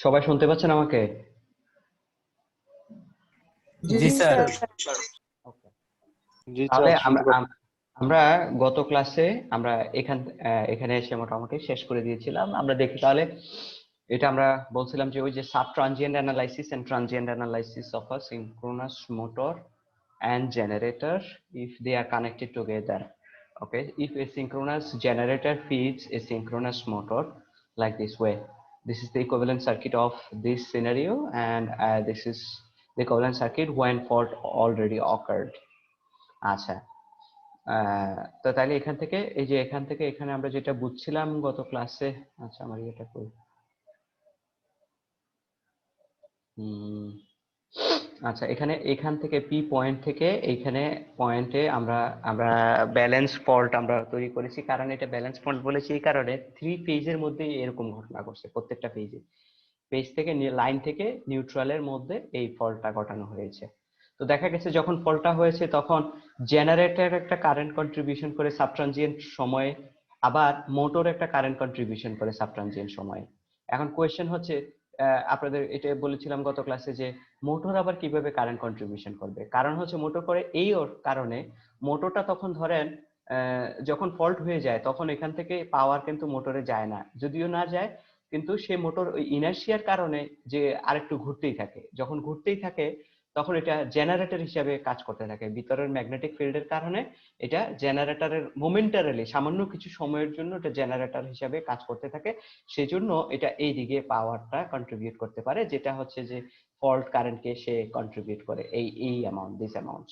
সবাই শুনতে পাচ্ছেন আমাকে? জি জি স্যার। স্যার। Okay. জি তাহলে স্যার, শুনতে পাচ্ছি। আমরা গত ক্লাসে আমরা এখানে এসে মোটামুটি শেষ করে দিয়েছিলাম। আমরা দেখি তাহলে এটা আমরা বলছিলাম যে ওই যে sub transient analysis and transient analysis of a synchronous motor and generator if they are connected together. Okay, if a synchronous generator feeds a synchronous motor like this way, this is the equivalent circuit of this scenario, and this is the equivalent circuit when fault already occurred. আচ্ছা, তো তাহলে এখান থেকে এই যে এখান থেকে এখানে আমরা যেটা বুঝছিলাম গত ক্লাসে, আচ্ছা আমার এটা কই, আচ্ছা এখান থেকে পি পয়েন্ট থেকে এইখানে পয়েন্টে আমরা আমরা ব্যালেন্স ফল্ট আমরা তৈরি করেছি। কারণ এটা ব্যালেন্স ফল্ট বলেছি এই কারণে 3 ফেজের মধ্যে এরকম ঘটনা ঘটছে, প্রত্যেকটা পেজ থেকে লাইন থেকে নিউট্রালের মধ্যে এই ফল্টটা ঘটানো হয়েছে। তো দেখা গেছে যখন ফল্টটা হয়েছে তখন জেনারেটর একটা কারেন্ট কন্ট্রিবিউশন করে সাবট্রানজিয়েন্ট সময়ে, আবার মোটর একটা কারেন্ট কন্ট্রিবিউশন করে সাবট্রানজিয়েন্ট সময়ে। এখন কোয়েশ্চেন হচ্ছে, আপনাদের এটা বলেছিলাম গত ক্লাসে যে মোটর আবার কিভাবে কারেন্ট কন্ট্রিবিউশন করবে। কারণ হচ্ছে মোটর করে এই কারণে, মোটরটা তখন ধরেন যখন ফল্ট হয়ে যায় তখন এখান থেকে পাওয়ার কিন্তু মোটরে যায় না, যদিও না যায় কিন্তু সে মোটর ওই ইনার্শিয়ার কারণে যে আরেকটু ঘুরতেই থাকে, যখন ঘুরতেই থাকে তখন এটা জেনারেটর হিসাবে কাজ করতে থাকে। ভিতরের ম্যাগনেটিক ফিল্ডের কারণে এটা জেনারেটরের মোমেন্টারিলি সামান্য কিছু সময়ের জন্য এটা জেনারেটর হিসাবে কাজ করতে থাকে। সেজন্য এটা এই দিকে পাওয়ারটা কন্ট্রিবিউট করতে পারে, যেটা হচ্ছে যে ফল্ট কারেন্টকে সে কন্ট্রিবিউট করে এই অ্যামাউন্ট, দিস অ্যামাউন্ট।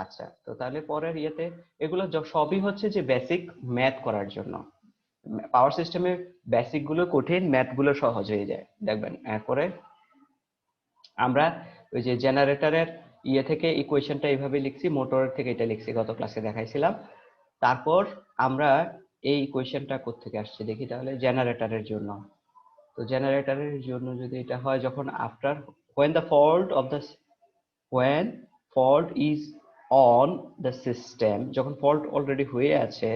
আচ্ছা, তো তাহলে পরের ইয়েতে এগুলো সবই হচ্ছে যে বেসিক ম্যাথ করার জন্য। পাওয়ার সিস্টেমের বেসিক গুলো কঠিন, ম্যাথ গুলো সহজ হয়ে যায়। দেখবেন এরপরে আমরা ওই যে জেনারেটরের ইয়ে থেকে ইকুয়েশনটা এইভাবে লিখছি, মোটরের থেকে এটা লিখছি, গত ক্লাসে দেখাইছিলাম। তারপর আমরা এই ইকুয়েশনটা কোত্থেকে আসছে দেখি তাহলে, জেনারেটরের জন্য। তো জেনারেটরের জন্য যদি এটা হয় যখন after when fault is on the system, যখন ফল্ট অলরেডি হয়ে আছে,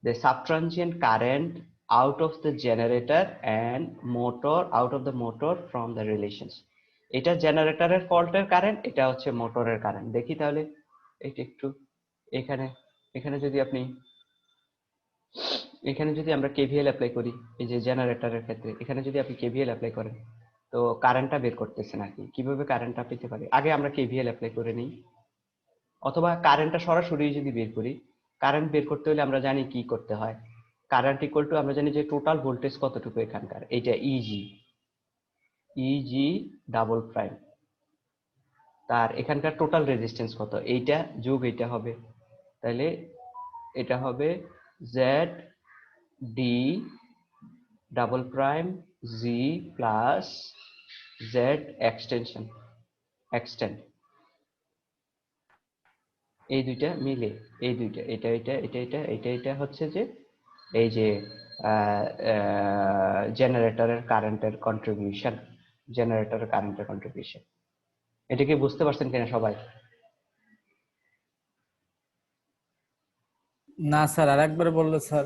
the subtransient current out of the generator and motor, out of the motor from the relations. এটা জেনারেটরের ফল্টের কারেন্ট, এটা হচ্ছে মোটরের কারেন্ট। দেখি তাহলে এটা একটু এখানে এখানে যদি আপনি এখানে যদি আমরা কেভিএল অ্যাপ্লাই করি, এই যে জেনারেটরের ক্ষেত্রে এখানে যদি আপনি কেভিএল অ্যাপ্লাই করেন তো কারেন্টটা বের করতেছেন আর কি। কিভাবে কারেন্টটা পেতে পারি, আগে আমরা কেভিএল অ্যাপ্লাই করে নিই, অথবা কারেন্টটা সরাসরি যদি বের করি। কারেন্ট বের করতে হলে আমরা জানি কি করতে হয়, কারেন্ট ইকুয়াল টু আমরা জানি যে টোটাল ভোল্টেজ কতটুকু এখানকার, এইটা ইজি ডাবল প্রাইম, তার এখানকার টোটাল রেজিস্ট্যান্স কত, এইটা যোগ এইটা হবে, তাহলে এটা হবে Z D double prime G plus Z extend, এই দুইটা মিলে, এই দুইটা এটা হচ্ছে যে এই যে জেনারেটরের কারেন্টের কন্ট্রিবিউশন, এটা কি বুঝতে পারছেন কিনা সবাই? না স্যার, আরেকবার বললো স্যার।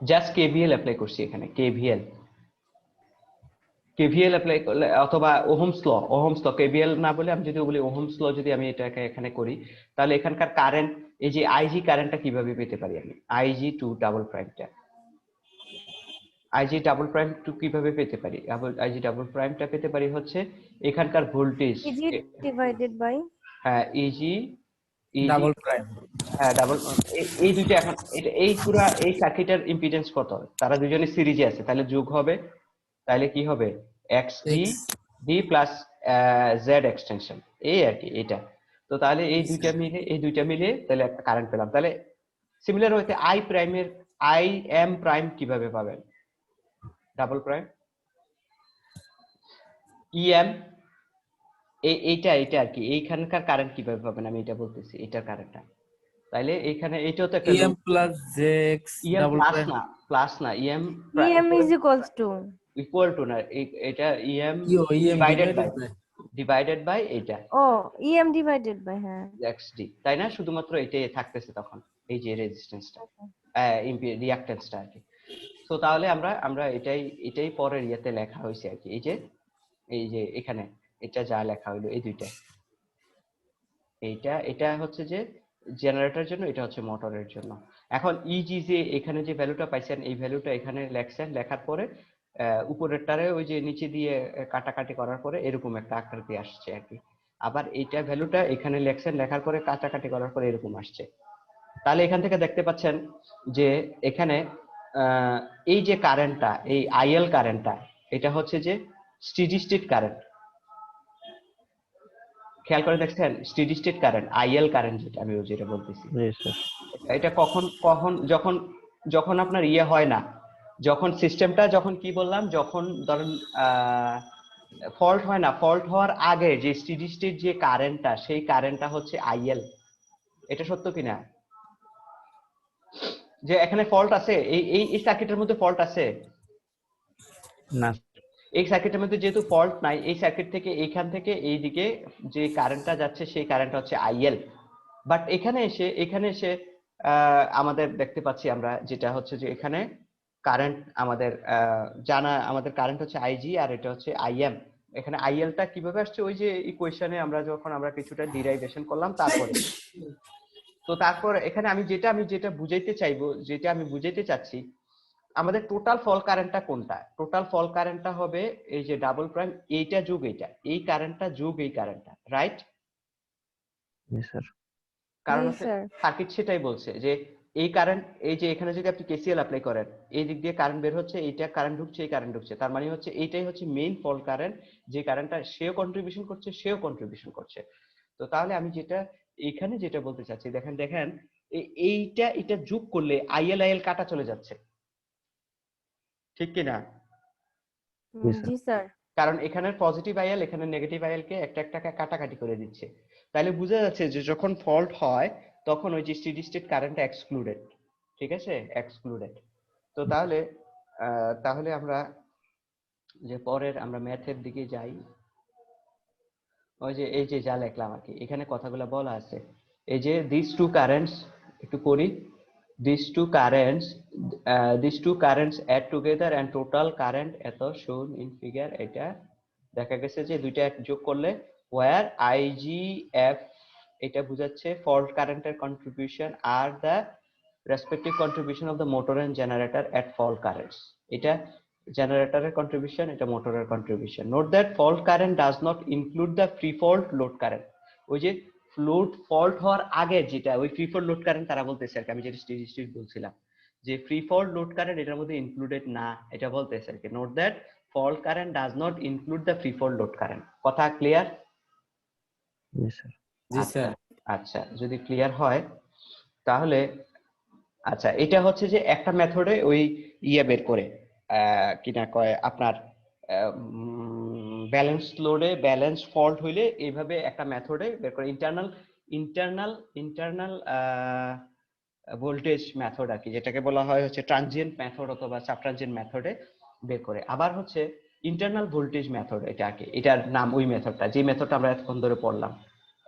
জাস্ট কেভিএল অ্যাপ্লাই করছি এখানে, কেভিএল অ্যাপ্লাই করলে, অথবা ওহমস ল, কেভিএল না বলে আমি যদি বলি ওহমস ল, যদি আমি এটাকে এখানে করি তাহলে এখানকার কারেন্ট, এই যে আইজি কারেন্টটা কিভাবে পেতে পারি আমি, আইজি টু ডাবল প্রাইমটা, আইজি ডাবল প্রাইম টু কিভাবে পেতে পারি, আইজি ডাবল প্রাইমটা পেতে পারি হচ্ছে এখানকার ভোল্টেজ ইজি ডিভাইডেড বাই হ্যাঁ ইজি ডাবল প্রাইম। হ্যাঁ ডাবল, এই দুইটা এখন এটা এই পুরো এই সার্কিটের ইম্পিডেন্স কত, তারা দুজনে সিরিজে আছে, তাহলে যোগ হবে, তাহলে কি হবে x D plus Z extension, এই আর কি এটা। তো তাহলে এই দুইটা মিলে তাহলে একটা কারেন্ট পেলাম। তাহলে সিমিলার হইতে আই এম প্রাইম কিভাবে পাবেন, ডাবল প্রাইম ইএম, এইটা আর কি, এইখানকার কারেন্ট কিভাবে পাবেন আমি এটা বলতেছি, এটার কারেন্টটা। তাইলে এখানে এটাও তো একটা EM plus JX double prime, plus না EM EM is equal to না, এটা ইএম ইএম ডিভাইডেড বাই এটা ইএম ডিভাইডেড বাই হ্যাঁ এক্সডি, তাই না? শুধুমাত্র এটাই থাকতেছে তখন, এই যে রেজিস্ট্যান্সটা রিঅ্যাকট্যান্সটা আর কি। তো তাহলে আমরা আমরা এটাই এটাই পরের ইয়েতে লেখা হয়েছে আর কি, এই যে এখানে এটা যা লেখা হইলো এই দুইটা, এটা হচ্ছে যে জেনারেটরের জন্য, এটা হচ্ছে মোটরের জন্য। এখন ইজি যে এখানে যে ভ্যালুটা পাইছেন এই ভ্যালুটা এখানে লেখছেন, লেখার পরে উপরেরটারে ওই যে নিচে দিয়ে কাটাকাটি করার পরে এরকম একটা আকৃতি আসছে আর কি। আবার এইটা ভ্যালুটা এখানে লেখছেন, লেখার পরে কাটাকাটি করার পরে এরকম আসছে। তাহলে এখান থেকে দেখতে পাচ্ছেন যে এখানে এই যে কারেন্টটা, এই আইএল কারেন্টটা, এটা হচ্ছে যে স্টেডি স্টেট কারেন্ট। খেয়াল করে দেখছেন steady state current, IL current যেটা আমি যেটা বলতেছি, এটা কখন কখন যখন যখন আপনার ইয়ে হয় না, যখন সিস্টেমটা যখন কি বললাম, যখন ধরেন ফল্ট হয় না, ফল্ট হওয়ার আগে যে স্টেডি স্টেট যে কারেন্টটা, সেই কারেন্টটা হচ্ছে আইএল। এটা সত্য কিনা? যে এখানে ফল্ট আছে, এই এই সার্কিটের মধ্যে ফল্ট আছে না, এই সার্কিটের মধ্যে যেহেতু ফল্ট নাই, এই সার্কিট থেকে এইখান থেকে এই দিকে যে কারেন্টটা যাচ্ছে সেই কারেন্টটা হচ্ছে আইএল। বাট এখানে এসে আমাদের দেখতে পাচ্ছি আমরা যেটা হচ্ছে যে এখানে কারেন্ট আমাদের জানা, আমাদের কারেন্ট হচ্ছে আইজি আর এটা হচ্ছে আইএম। এখানে আইএলটা কিভাবে আসছে, ওই যে ইকুয়েশনে আমরা যখন আমরা কিছুটা ডিরাইভেশন করলাম তারপরে। তো তারপর এখানে আমি যেটা বুঝাইতে চাইবো, যেটা আমি বুঝাইতে চাচ্ছি, আমাদের টোটাল ফল কারেন্টটা কোনটা? টোটাল ফল কারেন্টটা হবে এই যে ডাবল প্রাইম, এইটা যোগ এইটা, এই কারেন্টটা যোগ এই কারেন্টটা, রাইট? কারণ জি হচ্ছে স্যার। সার্কিট সেটাই বলছে যে এই কারেন্ট, এই যে এখানে যদি আপনি কেসিএল অ্যাপ্লাই করেন, এই দিক দিয়ে কারেন্ট বের হচ্ছে, এইটা কারেন্ট ঢুকছে, এই কারেন্ট ঢুকছে, তার মানে হচ্ছে এইটাই হচ্ছে মেইন ফল কারেন্ট, যে কারেন্টটা সেও কন্ট্রিবিউশন করছে, সেও কন্ট্রিবিউশন করছে। তো তাহলে আমি এখানে যেটা বলতে চাচ্ছি, দেখেন দেখেন এটা যোগ করলে আইএল আইএল কাটা চলে যাচ্ছে, ঠিক কি না? জি স্যার। কারণ এখানে পজিটিভ আইএল এখানে নেগেটিভ আইএল কে একটা একটা কাটাকাটি করে দিচ্ছে। তাহলে বোঝা যাচ্ছে যে যখন ফল্ট হয় তখন ওই যে স্টেডি স্টেট কারেন্টটা এক্সক্লুডেড, ঠিক আছে, এক্সক্লুডেড। তো তাহলে আমরা যে পরের আমরা ম্যাথের দিকে যাই, ওই যে এই যে যা লিখলাম আর কি, এখানে কথাগুলো বলা আছে। এই যে দিস টু কারেন্টস, একটু পড়ি, these two currents add together and total current এত shown in figure, এটা দেখা গেছে যে দুইটা যোগ করলে where IGF এটা বোঝাচ্ছে ফল্ট কারেন্টের কন্ট্রিবিউশন আর the respective contribution of the motor and generator at fault currents, এটা জেনারেটরের কন্ট্রিবিউশন, এটা মোটরের contribution. Note that fault current does not include the free fault load current. ওই যে লোড ফল্ট হওয়ার আগে যেটা ওই ফ্রি ফল্ট লোড কারেন্ট তারা বলতেছে আর কি, আমি যেটা স্টেডি বলছিলাম যে ফ্রি ফল্ট লোড কারেন্ট এটার মধ্যে ইনক্লুডেড না, এটা বলতেছে আর কি। Note that fault current does not include the free fault load current. কথা ক্লিয়ার? জি স্যার। আচ্ছা, যদি ক্লিয়ার হয় তাহলে আচ্ছা, এটা হচ্ছে যে একটা মেথডে ওই ইয়ে বের করে কি না কয় আপনার ব্যালেন্স লোডে ব্যালেন্স ফল্ট হইলে এইভাবে একটা মেথডে বের করে, ইন্টারনাল ভোল্টেজ মেথড আর কি, যেটাকে বলা হয় হচ্ছে ট্রানজিয়েন্ট মেথড অথবা সাব ট্রানজিয়েন্ট মেথডে বের করে। আবার হচ্ছে ইন্টারনাল ভোল্টেজ মেথড, এটা কি, এটার নাম ওই মেথডটা, যে মেথডটা আমরা এতক্ষণ ধরে পড়লাম।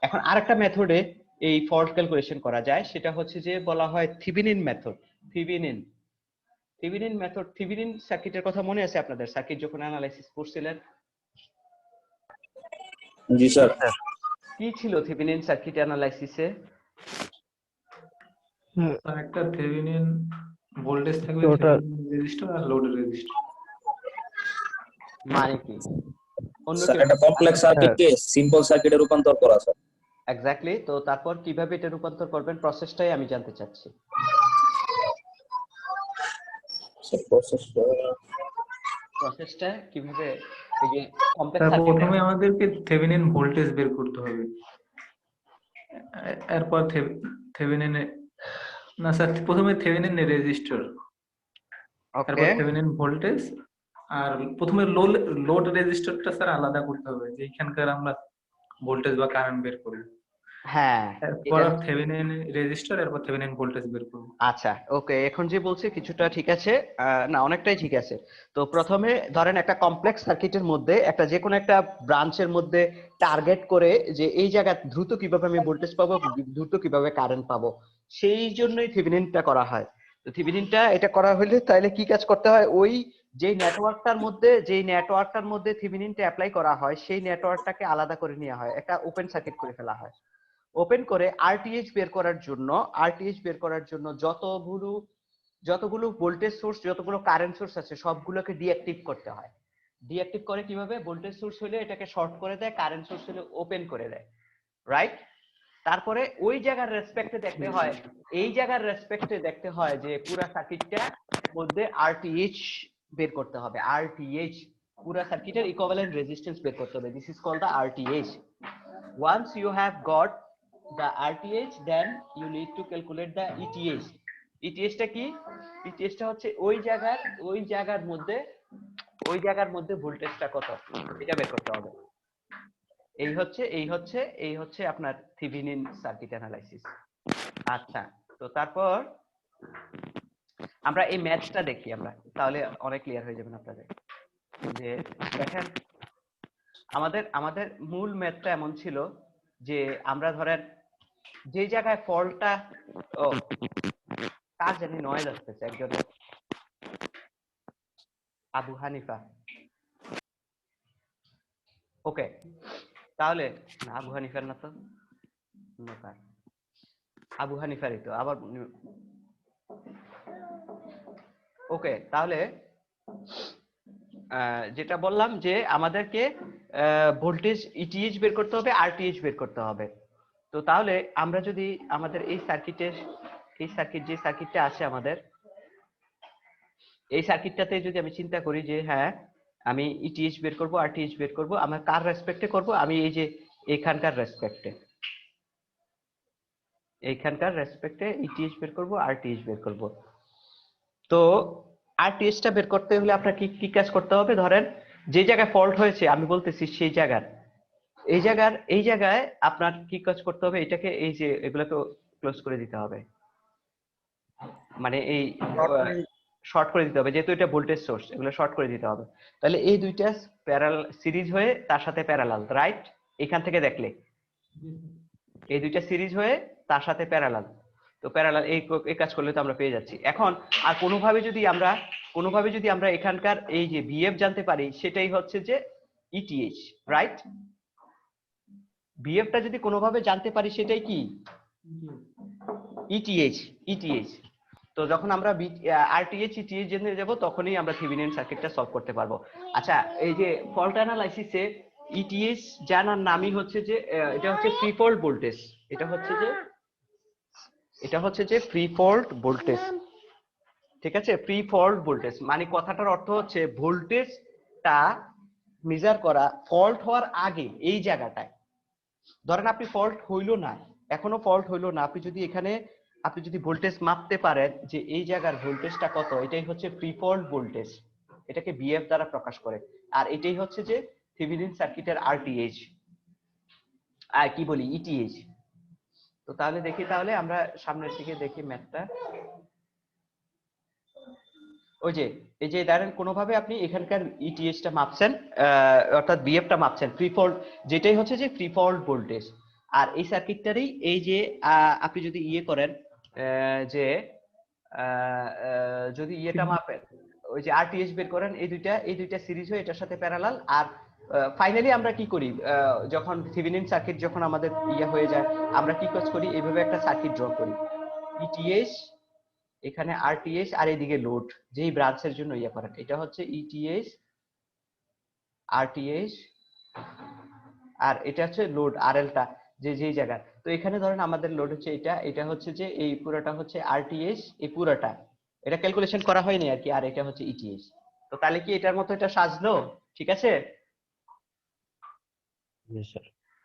এখন আরেকটা মেথডে এই ফল্ট ক্যালকুলেশন করা যায়, সেটা হচ্ছে যে বলা হয় Thevenin method. Thevenin method, Thevenin সার্কিটের কথা মনে আছে আপনাদের? সার্কিট যখন অ্যানালাইসিস করছিলেন, জি স্যার। কি ছিল থিভেনিন সার্কিট অ্যানালাইসিসে? একটা থেভেনিন ভোল্টেজ থাকবে, রেজিস্টর আর লোড রেজিস্টর। মানে কি? অন্য স্যার একটা কমপ্লেক্স সার্কিটকে সিম্পল সার্কিটে রূপান্তর করা স্যার। এক্স্যাক্টলি। তো তারপর কিভাবে এটা রূপান্তর করবেন, প্রসেসটাই আমি জানতে চাচ্ছি। প্রসেসটা কিভাবে, এই যে কমপ্লেক্স সার্কিট, প্রথমে আমাদেরকে থেভেনিন ভোল্টেজ বের করতে হবে, এরপর থেভেনিন না স্যার, প্রথমে থেভেনিন রেজিস্টর, তারপর থেভেনিন ভোল্টেজ, আর প্রথমে লোড রেজিস্টরটা স্যার আলাদা করতে হবে, যে এখানকার আমরা ভোল্টেজ বা কারেন্ট বের করব। হ্যাঁ, এরপর থেভেনিন রেজিস্টর, এরপর থেভেনিন ভোল্টেজ বের করব। আচ্ছা ওকে, এখন যে বলছে কিছুটা ঠিক আছে, না অনেকটাই ঠিক আছে। তো প্রথমে ধরেন একটা কমপ্লেক্স সার্কিটের মধ্যে একটা যে কোনো একটা ব্রাঞ্চের মধ্যে টার্গেট করে যে এই জায়গা দ্রুত কিভাবে আমি ভোল্টেজ পাবো, দ্রুত কিভাবে কারেন্ট পাবো, সেই জন্যই থেভেনিনটা করা হয়। তো থিভেনিনটা এটা করা হলে তাহলে কি কাজ করতে হয়, ওই যেই নেটওয়ার্কটার মধ্যে থিভেনিনটা অ্যাপ্লাই করা হয় সেই নেটওয়ার্কটাকে আলাদা করে নেওয়া হয়, একটা ওপেন সার্কিট করে ফেলা হয়। ওপেন করে আরটিএইচ বের করার জন্য যতগুলো ভোল্টেজ সোর্স, যতগুলো কারেন্ট সোর্স আছে সবগুলোকে ডিঅ্যাক্টিভ করতে হয়। ডিঅ্যাক্টিভ করে কিভাবে, ভোল্টেজ সোর্স হলে এটাকে শর্ট করে দেয়, কারেন্ট সোর্স হলে ওপেন করে দেয়, রাইট? তারপরে ওই জায়গার রেসপেক্টে দেখতে হয় যে পুরো সার্কিটটার মধ্যে আরটিএইচ বের করতে হবে। আরটিএইচ পুরো সার্কিটের ইকুইভ্যালেন্ট রেজিস্ট্যান্স বের করতে হবে। This is called the RTH. once you have got the RTH, then you need to calculate the ETH. ETH টা কি? ETH টা হচ্ছে ওই জায়গার মধ্যে ভোল্টেজটা কত এটা বের করতে হবে। এই হচ্ছে আপনার থিভেনিন সার্কিট অ্যানালাইসিস। আচ্ছা, তো তারপর আমরা এই ম্যাথটা দেখি, আমরা তাহলে অনেক ক্লিয়ার হয়ে যাবেন আপনাদের। যে দেখেন আমাদের মূল ম্যাথটা এমন ছিল যে আমরা ধরেন যে জায়গায় ফল্টটা, ও কার জানি নয়েজ আসতেছে, একজন আবু হানিফা। ওকে, তাহলে না আবু হানিফার না তো, আবু হানিফারই তো আবার। ওকে, তাহলে যেটা বললাম যে আমাদেরকে ভোল্টেজ ইটিএইচ বের করতে হবে, আরটিএইচ বের করতে হবে। তো তাহলে আমরা যদি আমাদের এই সার্কিটটা আছে আমাদের, এই সার্কিটটাতে যদি আমি চিন্তা করি যে হ্যাঁ আমি ইটিএইচ বের করব, আরটিএইচ বের করব, আমার কার রেসপেক্টে করব, আমি এই যে এইখানকার রেসপেক্টে ইটিএইচ বের করব, আরটিএইচ বের করব। তো আরটিএইচটা বের করতে হলে আপনার কি কাজ করতে হবে, ধরেন যে জায়গায় ফল্ট হয়েছে আমি বলতেছি সেই এই জায়গায় আপনার কি কাজ করতে হবে, এটাকে এই যে এগুলোকে ক্লোজ করে দিতে হবে, মানে এই শর্ট করে দিতে হবে, যেহেতু এটা ভোল্টেজ সোর্স, এগুলো শর্ট করে দিতে হবে। তাহলে এই দুইটা প্যারালাল সিরিজ হয়ে তার সাথে প্যারালাল, রাইট? এখান থেকে দেখলে এই দুইটা সিরিজ হয়ে তার সাথে প্যারালাল, তো প্যারালাল এই কাজ করলে তো আমরা পেয়ে যাচ্ছি। এখন আর কোনোভাবে যদি আমরা এখানকার এই যে বিএফ জানতে পারি, সেটাই হচ্ছে যে ইটিএইচ, রাইট? বিএফটা যদি কোনোভাবে জানতে পারি সেটাই কি ইটিএইচ। তো যখন আমরা আরটিএইচ ইটিএইচ জেনে যাব তখনই আমরা থিভেনিন সার্কিটটা সলভ করতে পারবো। আচ্ছা, এই যে ফল্ট অ্যানালাইসিসে ইটিএইচ জানার নামই হচ্ছে যে এটা হচ্ছে ফ্রি ফল্ট ভোল্টেজ। এটা হচ্ছে যে ফ্রি ফল্ট ভোল্টেজ, ঠিক আছে? ফ্রি ফল্ট ভোল্টেজ মানে কথাটার অর্থ হচ্ছে ভোল্টেজটা মেজার করা ফল্ট হওয়ার আগে এই জায়গাটায়। ধরেন আপনি এখনো ফল্ট হইলো না, আপনি যদি ভোল্টেজ মাপতে পারেন যে এই জায়গার ভোল্টেজটা কত, এটাই হচ্ছে ফ্রি ফল্ট ভোল্টেজ, এটাকে বিএফ দ্বারা প্রকাশ করে। আর এটাই হচ্ছে যে থিভেনিন সার্কিটের আরটিএইচ, আর কি বলি ইটিএইচ। তো তাহলে তাহলে আমরা সামনের দিকে দেখি ম্যাথটা। এই যে ধরেন কোনোভাবে আপনি এখানকার ইটিএইচ টা মাপছেন, অর্থাৎ বিএফ টা মাপছেন, ফ্রি ফল্ট যেটাই হচ্ছে যে ফ্রি ফল্ট ভোল্টেজ। আর এই সার্কিটটারই এই যে আপনি যদি করেন যে যদি ইয়েটা মাপেন, ওই যে আরটিএইচ বের করেন, এই দুইটা সিরিজ হয়ে এটার সাথে প্যারালাল। আর ফাইনালি আমরা কি করি, যখন থিভেনিন সার্কিট যখন আমাদের হয়ে যায়, আমরা কি কাজ করি, এইভাবে একটা সার্কিট ড্র করি, ইটিএইচ এখানে আরটিএইচ আর এদিকে লোড, যেই ব্রাঞ্চের জন্য করেন, এটা হচ্ছে ইটিএইচ আরটিএইচ, আর এটা হচ্ছে লোড আরএলটা যেই জায়গা। তো এখানে ধরেন আমাদের লোড হচ্ছে এটা হচ্ছে যে এই পুরোটা হচ্ছে আরটিএইচ, এই পুরোটা এটা ক্যালকুলেশন করা হয়নি আর কি, আর এটা হচ্ছে ইটিএইচ। তো তাহলে কি এটার মতো এটা সাজলো? ঠিক আছে?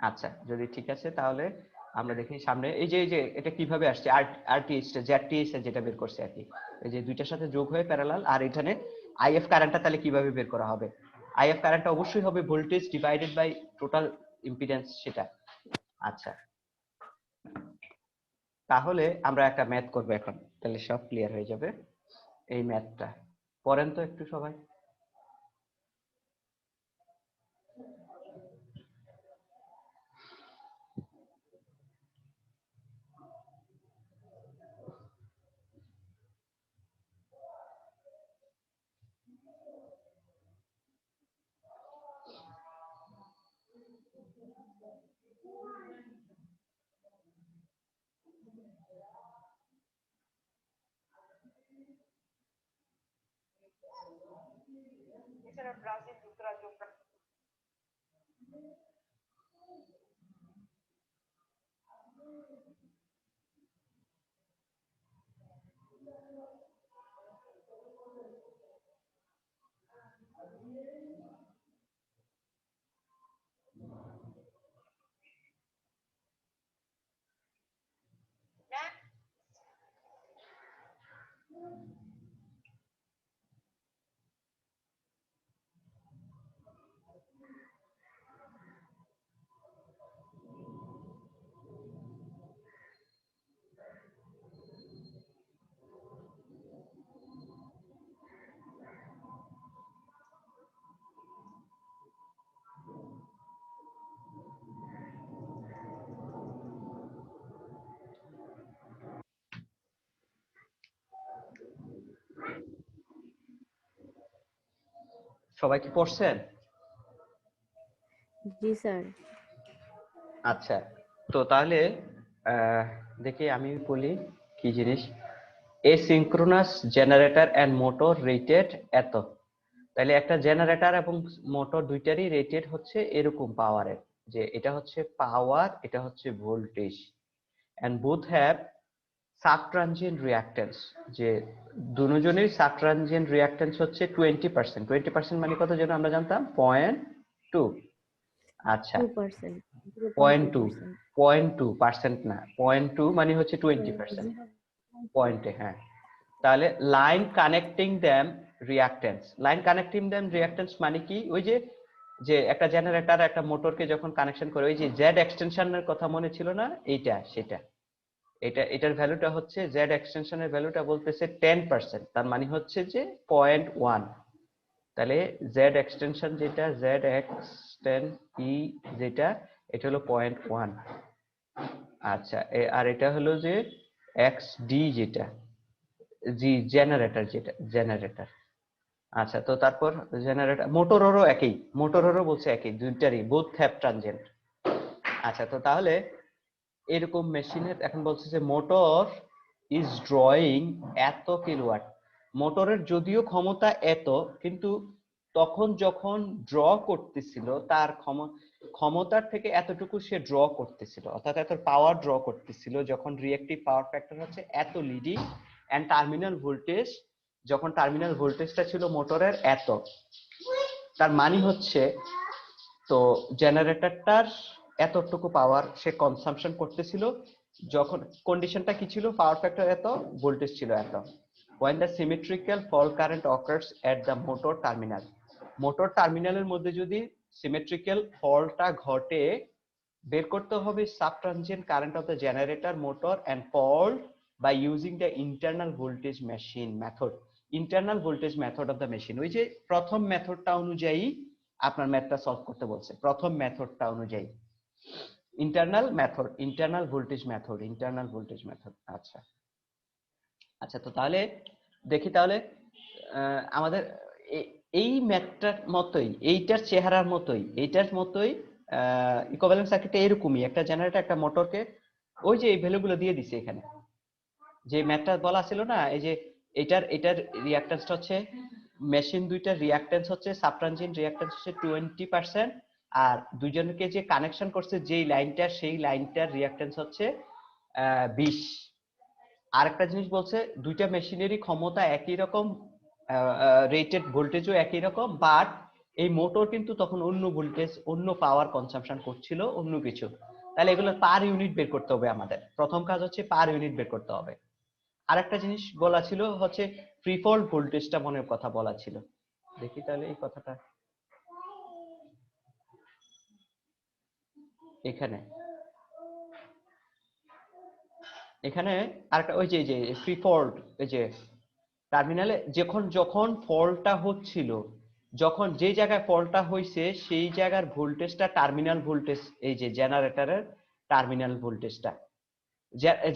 আচ্ছা, যদি ঠিক আছে তাহলে আমরা দেখি সামনে এই যে এটা কিভাবে আসছে, আরটিএইচ টা জেডটিএইচ যেটা বের করছে আর কি, এই যে দুইটার সাথে যোগ হয়ে প্যারালাল। আর এখানে আইএফ কারেন্টটা তাহলে কিভাবে বের করা হবে, আইএফ কারেন্টটা অবশ্যই হবে voltage divided by total impedance, সেটা। আচ্ছা, তাহলে আমরা একটা ম্যাথ করব এখন, তাহলে সব ক্লিয়ার হয়ে যাবে। এই ম্যাথটা পড়েন তো একটু সবাই। সবাই কি পড়ছেন? জি স্যার। আচ্ছা, তো তাহলে দেখি আমি বলি কি জিনিস। asynchronous generator and motor rated এত। তাহলে একটা জেনারেটর এবং মোটর দুইটারই রেটেড হচ্ছে এরকম পাওয়ারের, যে এটা হচ্ছে পাওয়ার, এটা হচ্ছে voltage, and both have subtransient reactance, যে দুজনেরই সাবট্রানজিয়েন্ট রিঅ্যাক্ট্যান্স হচ্ছে 20%। 20% মানে কত যেন আমরা জানতাম? 0.2। আচ্ছা, 2%, 0.2, 0.2%। 0.2% না, 0.2 মানে হচ্ছে 20%। পয়েন্টে, হ্যাঁ। তাহলে line connecting them reactance, line connecting them reactance মানে কি? ওই যে যে একটা জেনারেটর একটা মোটরকে যখন কানেকশন করে, ওই যে জেড এক্সটেনশনের কথা মনে ছিল না? এইটা সেটা, এটার ভ্যালুটা হচ্ছে, জেড এক্সটেনশনের ভ্যালুটা বলতেছে 10%, তার মানে হচ্ছে যে 0.1। তাহলে জেড এক্সটেনশন যেটা, জেড এক্সটেন ই যেটা, এটা হলো 0.1। আচ্ছা, আর এটা হলো যে এক্স ডি যেটা, জি জেনারেটর যেটা, জেনারেটর। আচ্ছা, তো তারপর জেনারেটর, মোটরেরও একই, মোটরেরও বলছে একই, দুইটারই বোথ হ্যাভ ট্রানজিয়েন্ট। আচ্ছা, তো তাহলে এরকম মেশিনের এখন বলছে যে মোটর ইজ ড্রয়িং এত কিলোওয়াট। মোটরের যদিও ক্ষমতা এত, কিন্তু তখন যখন ড্র করতেছিল তার ক্ষমতার থেকে এতটুকু সে ড্র করতেছিল, অর্থাৎ এত পাওয়ার ড্র করতেছিল, যখন রিঅ্যাক্টিভ পাওয়ার ফ্যাক্টর হচ্ছে এত লিডিং, এন্ড টার্মিনাল ভোল্টেজ, যখন টার্মিনাল ভোল্টেজটা ছিল মোটরের এত, তার মানে হচ্ছে তো জেনারেটরটার এতটুকু পাওয়ার সে কনসাম্পশন করতেছিল, যখন কন্ডিশনটা কি ছিল? পাওয়ার ফ্যাক্টর এত, ভোল্টেজ ছিল এত। when the symmetrical fault current occurs at the motor terminal, motor টার্মিনালের মধ্যে যদি সিমেট্রিক্যাল ফলটা ঘটে, বের করতে হবে subtransient current of the generator motor and fault by using the internal voltage machine method. Internal voltage method of the machine, ওই যে প্রথম মেথডটা অনুযায়ী আপনার ম্যাথটা সলভ করতে বলছে, প্রথম মেথডটা অনুযায়ী, internal method, internal voltage method, internal voltage method. আচ্ছা আচ্ছা, তো তাহলে দেখি, তাহলে আমাদের এই ম্যাথটার মতোই, এইটার চেহারার মতোই, এইটার মতোই ইকুইভ্যালেন্ট সার্কিটে এরকমই একটা জেনারেটর একটা মোটরকে ওই যে এই ভ্যালুগুলো দিয়ে দিছে এখানে, যে ম্যাথটা বলা ছিল না, এই যে এটার রিঅ্যাক্ট্যান্সটা হচ্ছে, মেশিন দুইটার রিঅ্যাক্ট্যান্স হচ্ছে, সাবট্রানজিয়েন্ট রিঅ্যাক্ট্যান্স হচ্ছে 20%, আর দুইজনকে যে কানেকশন করছে যেই লাইনটা, সেই লাইনটার রিঅ্যাক্ট্যান্স হচ্ছে 20। আরেকটা জিনিস বলছে, দুইটা মেশিনেরই ক্ষমতা একই রকম, রেটেড ভোল্টেজও একই রকম, বাট এই মোটর কিন্তু তখন অন্য ভোল্টেজ, অন্য পাওয়ার কনসাম্পশন করছিল, অন্য কিছু। তাহলে এগুলো পার ইউনিট বের করতে হবে আমাদের, প্রথম কাজ হচ্ছে পার ইউনিট বের করতে হবে। আরেকটা জিনিস বলা ছিল হচ্ছে ফ্রি ফল ভোল্টেজটা মনে কথা বলা ছিল, দেখি তাহলে এই কথাটা এখানে, এখানে আরেকটা, ওই যে ফ্রি ফল্ট, এই যে টার্মিনালে যখন যখন ফলটা হচ্ছিল, যখন যে জায়গায় ফলটা হয়েছে সেই জায়গার ভোল্টেজটা টার্মিনাল ভোল্টেজ, এই যে জেনারেটরের টার্মিনাল ভোল্টেজটা,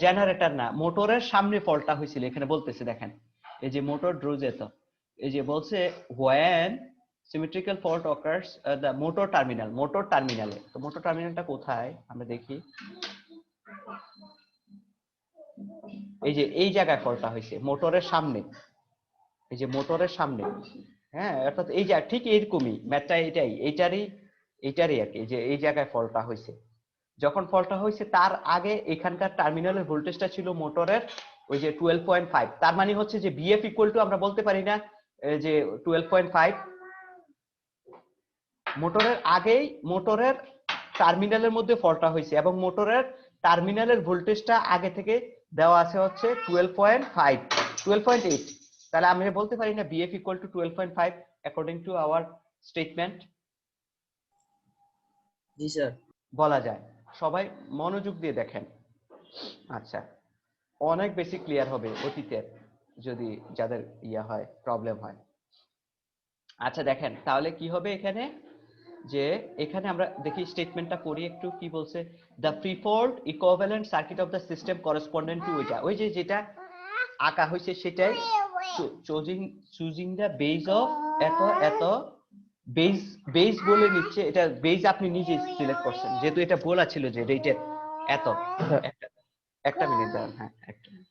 জেনারেটর না, মোটরের সামনে ফলটা হয়েছিল, এখানে বলতেছে দেখেন, এই যে মোটর ড্রো যেত, এই যে বলছে when symmetrical fault occurs the motor terminal, motor টার্মিনালে। তো মোটর টার্মিনালটা কোথায় আমরা দেখি, এই যে এই জায়গায় ফলটা হয়েছে মোটরের সামনে, এই যে মোটরের সামনে, হ্যাঁ, অর্থাৎ এই যে ঠিক এরকমই ম্যাথটা এইটারই আর কি, যে এই জায়গায় ফলটা হয়েছে। যখন ফলটা হয়েছে তার আগে এখানকার টার্মিনালের ভোল্টেজটা ছিল মোটরের ওই যে 12.5, তার মানে হচ্ছে যে বিএফ ইকুয়াল টু আমরা বলতে পারি না যে 12.5, মোটরের আগেই মোটরের টার্মিনালের মধ্যে ফলটা হয়েছে এবং মোটরের টার্মিনালের ভোল্টেজটা আগে থেকে দেওয়া আছে হচ্ছে 12.5, 12.8, তাহলে আমি বলতে পারি না BF equal to 12.5 according to hour statement? G sir. বলা যায়। সবাই মনোযোগ দিয়ে দেখেন। আচ্ছা, অনেক বেশি ক্লিয়ার হবে অতীতের যদি যাদের ইয়া হয়, প্রবলেম হয়। আচ্ছা দেখেন তাহলে কি হবে এখানে, যে এখানে আমরা দেখি স্টেটমেন্টটা পড়ি একটু, কি বলছে, the prefault equivalent circuit of the system correspondent to ওইটা, ওই যে যেটা আঁকা হয়েছে সেটাই, চুজিং দ্য বেজ অফ এত এত, বেজ বলে নিচ্ছে, এটা বেজ আপনি নিজে সিলেক্ট করছেন যেহেতু এটা বলা ছিল যে রেটের এত। একটা মিনিট দাঁড়ান, হ্যাঁ একটা মিনিট।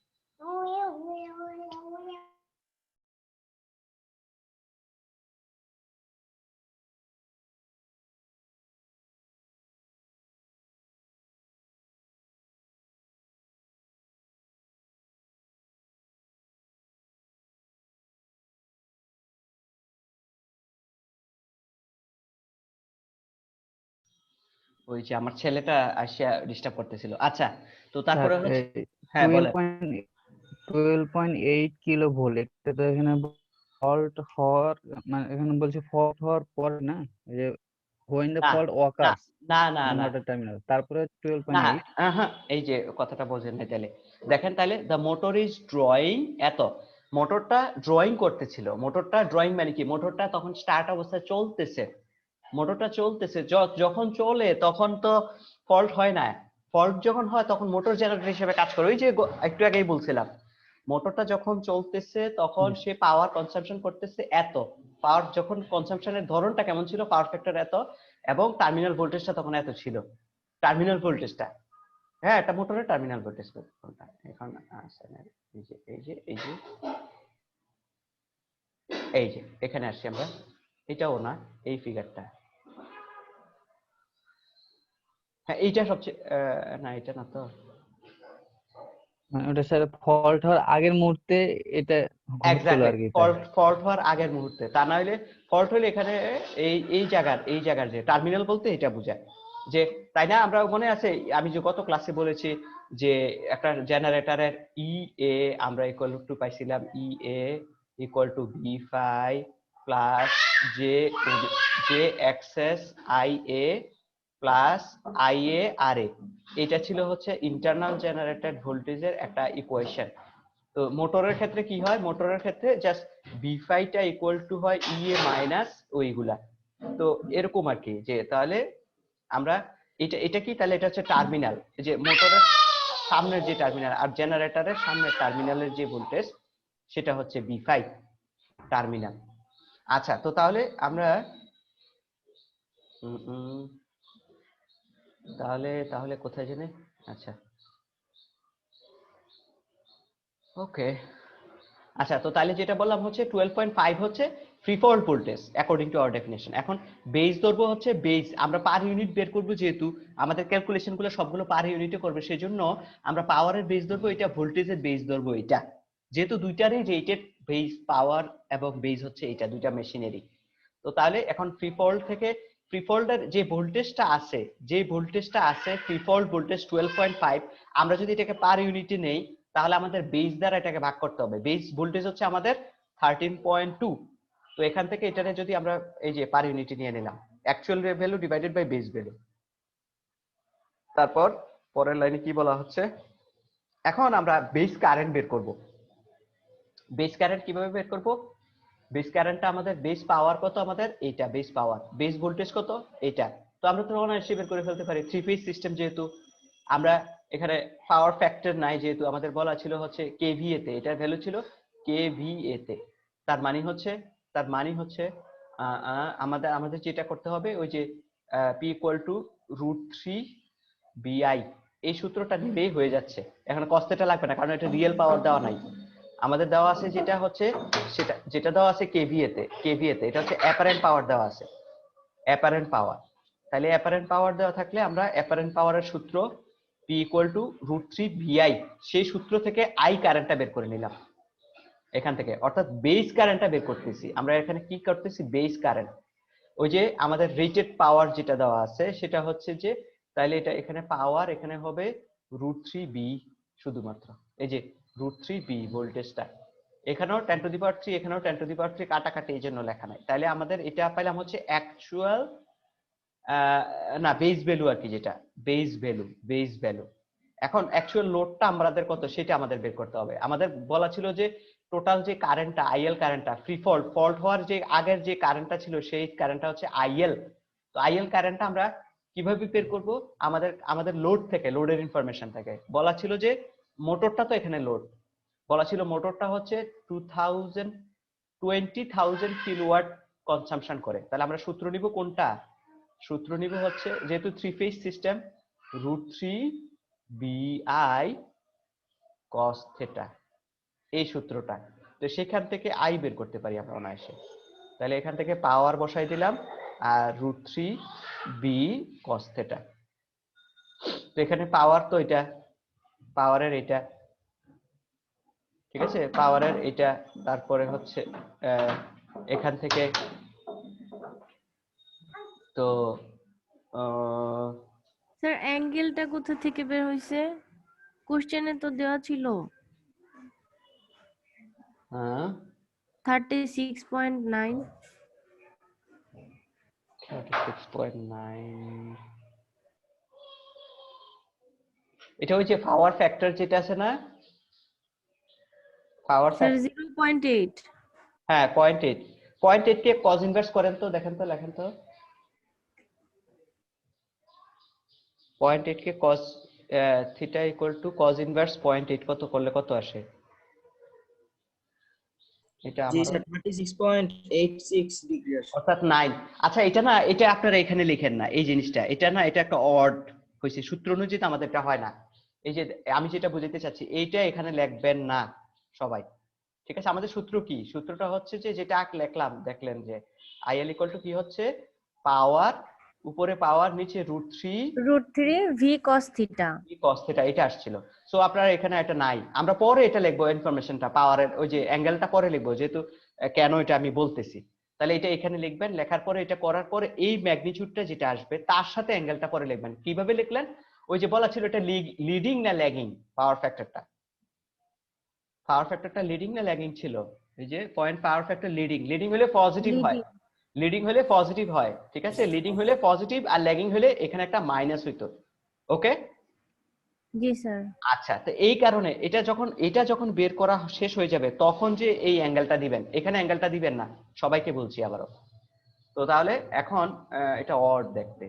ওই যে আমার ছেলেটা আসিয়া ডিস্টার্ব করতেছিল। আচ্ছা, তো তারপরে হচ্ছে, হ্যাঁ বলেন। 12.8 কিলো ভোল্ট, এটা তো এখানে ফল্ট হওয়ার মানে এখানে বলছে ফল্ট হওয়ার পর না, এই যে when the না fault না occurs না না in না motor terminal, তারপরে না 12.8। এই যে কথাটা বোঝেন না তাহলে। দেখেন তাহলে দ্য মোটর ইজ ড্রয়িং এত, মোটরটা ড্রয়িং করতেছিল, মোটরটা ড্রয়িং মানে কি, মোটরটা তখন স্টার্ট অবস্থায় চলতেছে, মোটরটা চলতেছে, যখন চলে তখন তো ফল্ট হয় না, ফল্ট যখন হয় তখন মোটর জেনারেটর হিসেবে কাজ করে, ওই যে একটু আগেই বলছিলাম, মোটরটা যখন চলতেছে তখন সে পাওয়ার কনসাম্পশন করতেছে এত, পাওয়ার যখন কনসাম্পশনের ধরনটা কেমন ছিল, পাওয়ার ফ্যাক্টর এত, এবং টার্মিনাল ভোল্টেজটা তখন এত ছিল, টার্মিনাল ভোল্টেজটা, হ্যাঁ এটা মোটরের টার্মিনাল ভোল্টেজ কোনটা এখন আসছে না, এই যে এই যে এই যে এই যে এখানে আসছি আমরা, এটাও না, এই ফিগারটা, হ্যাঁ এইটা সবচেয়ে না এটা না তো, মানে ওটার সাথে ফল্ট হওয়ার আগের মুহূর্তে এটা ঘটছিল এক্স্যাক্টলি আর কি, তাই? ফল্ট হওয়ার আগের মুহূর্তে, তা না হলে ফল্ট হলে এখানে এই জায়গার যে টার্মিনাল বলতে এটা বোঝায় যে, তাই না? আমরা মনে আছে আমি যে গত ক্লাসে বলেছি যে একটা জেনারেটরের ই এ আমরা ইকুয়াল টু পাইছিলাম E A equal to B phi plus J J XS I A plus I A R A, এটা ছিল হচ্ছে ইন্টারনাল জেনারেটেড ভোল্টেজের একটা ইকুয়েশন। তো মোটরের ক্ষেত্রে কি হয়, মোটরের ক্ষেত্রে জাস্ট বি টা ইকুয়াল টু হয় ই এ মাইনাস ওইগুলা, তো এরকম আর কি, যে তাহলে আমরা এটা কি, তাহলে এটা হচ্ছে টার্মিনাল, যে মোটরের সামনের যে টার্মিনাল আর জেনারেটরের সামনের টার্মিনালের যে ভোল্টেজ সেটা হচ্ছে বি টার্মিনাল। আচ্ছা, তো তাহলে আমরা তাহলে তাহলে কোথায় জানি, আচ্ছা ওকে, আচ্ছা তো তাহলে যেটা বললাম হচ্ছে 12.5 হচ্ছে free fall voltage according to our definition. এখন বেস ধরবো হচ্ছে বেস, আমরা পার ইউনিট বের করবো, যেহেতু আমাদের ক্যালকুলেশন গুলো সবগুলো পার ইউনিটে করবে সেজন্য আমরা পাওয়ারের বেস ধরবো এটা, ভোল্টেজের বেস ধরবো এটা, যেহেতু দুইটারই রেটেড বেস পাওয়ার এবং বেস হচ্ছে এটা, দুইটা মেশিনেরই। তো তাহলে এখন ফ্রি ফল থেকে ফ্রি ফল্টের যে ভোল্টেজটা আছে ফ্রি ফল ভোল্টেজ 12.5, আমরা যদি এটাকে পার ইউনিটে নেই তাহলে আমাদের বেস দ্বারা এটাকে ভাগ করতে হবে, বেস ভোল্টেজ হচ্ছে আমাদের 13.2, তো এখান থেকে এটারে যদি আমরা এই যে পার ইউনিটে নিয়ে নিলাম, actual value divided by base value. তারপর পরের লাইনে কি বলা হচ্ছে, এখন আমরা বেস কারেন্ট বের করব। বেস কারেন্ট কিভাবে বের করব, বেস কারেন্টটা আমাদের বেস পাওয়ার কত, আমাদের এইটা বেস পাওয়ার, বেস ভোল্টেজ কত এইটা, তো আমরা তো অনায়াসে বের করে ফেলতে পারি, থ্রি ফেজ সিস্টেম যেহেতু, আমরা এখানে পাওয়ার ফ্যাক্টর নাই যেহেতু, আমাদের বলা ছিল হচ্ছে কেভিএ তে, এটার ভ্যালু ছিল কেভিএ তে, তার মানে হচ্ছে আমাদের যেটা করতে হবে ওই যে পি ইকুয়াল টু √3 বিআই, এই সূত্রটা নিলেই হয়ে যাচ্ছে, এখন কস্টটা লাগবে না কারণ এটা রিয়েল পাওয়ার দেওয়া নাই। আমাদের দেওয়া আছে যেটা হচ্ছে যেটা দেওয়া আছে কেভিএ তে এটা হচ্ছে অ্যাপারেন্ট পাওয়ার দেওয়া আছে, অ্যাপারেন্ট পাওয়ার। তাহলে অ্যাপারেন্ট পাওয়ার দেওয়া থাকলে আমরা অ্যাপারেন্ট পাওয়ারের সূত্র P √3 VI, সেই সূত্র থেকে I কারেন্টটা বের করে নিলাম এখান থেকে, অর্থাৎ বেস কারেন্টটা বের করতেছি। আমরা এখানে কি করতেছি, বেস কারেন্ট। ওই যে আমাদের রেটেড পাওয়ার যেটা দেওয়া আছে সেটা হচ্ছে যে, তাহলে এটা এখানে পাওয়ার এখানে হবে √3 B, শুধুমাত্র এই যে √3 B ভোল্টেজটা, এখানেও 10⁻³ এখানেও 10⁻³ কাটাকাটি, এই জন্য লেখা নাই। তাহলে আমাদের এটা পেলাম হচ্ছে অ্যাকচুয়াল না বেস ভ্যালু আর কি, যেটা বেস ভ্যালু। এখন অ্যাকচুয়াল লোডটা আমাদের কত সেটা আমাদের বের করতে হবে। আমাদের বলা ছিল যে টোটাল যে কারেন্টটা আইএল কারেন্টটা, ফ্রি ফল্ট হওয়ার যে আগের যে কারেন্টটা ছিল সেই কারেন্টটা হচ্ছে আইএল। তো আইএল কারেন্টটা আমরা কিভাবে বের করব, আমাদের লোড থেকে, লোডের ইনফরমেশন থেকে বলা ছিল যে মোটরটা, তো এখানে লোড বলা ছিল মোটরটা হচ্ছে 20,000 কিলোওয়াট কনসাম্পশন করে। তাহলে আমরা সূত্র নিব কোনটা, সূত্র নিব হচ্ছে যেহেতু 3 phase system, √3 BI cos theta, এই সূত্রটা। তো সেখান থেকে আই বের করতে পারি আমরা অনায়াসে। তাহলে এখান থেকে পাওয়ার বসাই দিলাম আর √3 B cos থিটা। তো এখানে পাওয়ার, তো এটা পাওয়ারের এটা, ঠিক আছে, পাওয়ারের এটা, তারপরে হচ্ছে এখান থেকে তো স্যার অ্যাঙ্গেলটা কোথা থেকে বের হইছে? কোশ্চেনে তো দেওয়া ছিল 36.9। 36.9 এটা ওই যে পাওয়ার ফ্যাক্টর যেটা আছে না, পাওয়ার স্যার ফ্যাক্টর, 0.8। হ্যাঁ 0.8 কে কজ ইনভার্স করেন তো, দেখেন তো, লেখেন তো 0.8 কে cos theta equal to cos inverse 0.8 কত করলে কত আসে, এটা জি আমার স্যার 36.86 ডিগ্রি আসে। অর্থাৎ 9। আচ্ছা এটা না, এটা আপনারা এখানে লিখেন না এই জিনিসটা, এটা না, এটা একটা অড হয়েছে, সূত্র অনুযায়ী আমাদের এটা হয় না। এই যে আমি যেটা বুঝাতে চাচ্ছি এইটা এখানে লিখবেন না সবাই, ঠিক আছে। আমাদের সূত্র কি, সূত্রটা হচ্ছে যে যেটা লিখলাম, দেখলেন যে আইএল ইকুয়াল টু কি হচ্ছে, পাওয়ার উপরে পাওয়ার, নিচে √3 √3 V cos theta. cos theta, এটা আসছিল। সো আপনারা এখানে এটা নাই, আমরা পরে এটা লিখবো ইনফরমেশনটা, পাওয়ারের ওই যে অ্যাঙ্গেলটা পরে লিখবো, যেহেতু কেন এটা আমি বলতেছি। তাহলে এটা এখানে লিখবেন, লেখার পরে এটা করার পরে এই ম্যাগনিটিউডটা যেটা আসবে তার সাথে অ্যাঙ্গেলটা পরে লিখবেন। কিভাবে লিখলেন, ওই যে বলা ছিল এটা লিডিং না ল্যাগিং, পাওয়ার ফ্যাক্টরটা লিডিং না ল্যাগিং ছিল, এই যে পয়েন্ট পাওয়ার ফ্যাক্টর লিডিং হলে পজিটিভ হয়, লিডিং হলে পজিটিভ হয়, ঠিক আছে, লিডিং হলে পজিটিভ আর ল্যাগিং হলে এখানে একটা মাইনাস হইতো। ওকে জি স্যার। আচ্ছা, তো এই কারণে এটা যখন বের করা শেষ হয়ে যাবে তখন যে এই অ্যাঙ্গেলটা দিবেন, এখানে অ্যাঙ্গেলটা দিবেন না, সবাইকে বলছি আবারও। তো তাহলে এখন এটা অড দেখতে,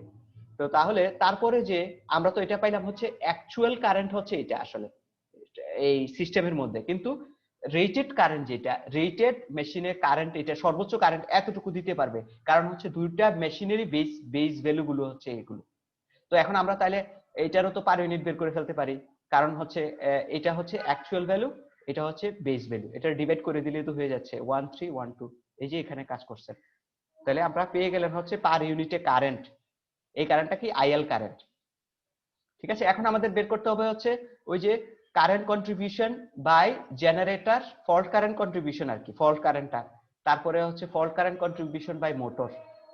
তো তাহলে তারপরে যে আমরা তো এটা পাইলাম হচ্ছে অ্যাকচুয়াল কারেন্ট হচ্ছে এটা আসলে এই সিস্টেমের মধ্যে, কিন্তু রেটেড কারেন্ট যেটা, রেটেড মেশিনের কারেন্ট, এটা সর্বোচ্চ কারেন্ট এতটুকু দিতে পারবে, কারণ হচ্ছে দুইটা মেশিনেরই বেস ভ্যালু গুলো হচ্ছে এগুলো। তো এখন আমরা তাহলে এটারও তো পার ইউনিট বের করে ফেলতে পারি, কারণ হচ্ছে এটা হচ্ছে অ্যাকচুয়াল ভ্যালু, এটা হচ্ছে বেস ভ্যালু, এটা ডিভাইড করে দিলে তো হয়ে যাচ্ছে 1312, এই যে এখানে কাজ করছে। তাহলে আমরা পেয়ে গেলেন হচ্ছে পার ইউনিটে কারেন্ট, এই কারেন্টটা কি আইএল কারেন্ট, ঠিক আছে। এখন আমাদের বের করতে হবে হচ্ছে ওই যে current contribution by generator, fault current contribution আর কি, ফল্ট কারেন্টটা, তারপরে হচ্ছে fault current contribution by motor,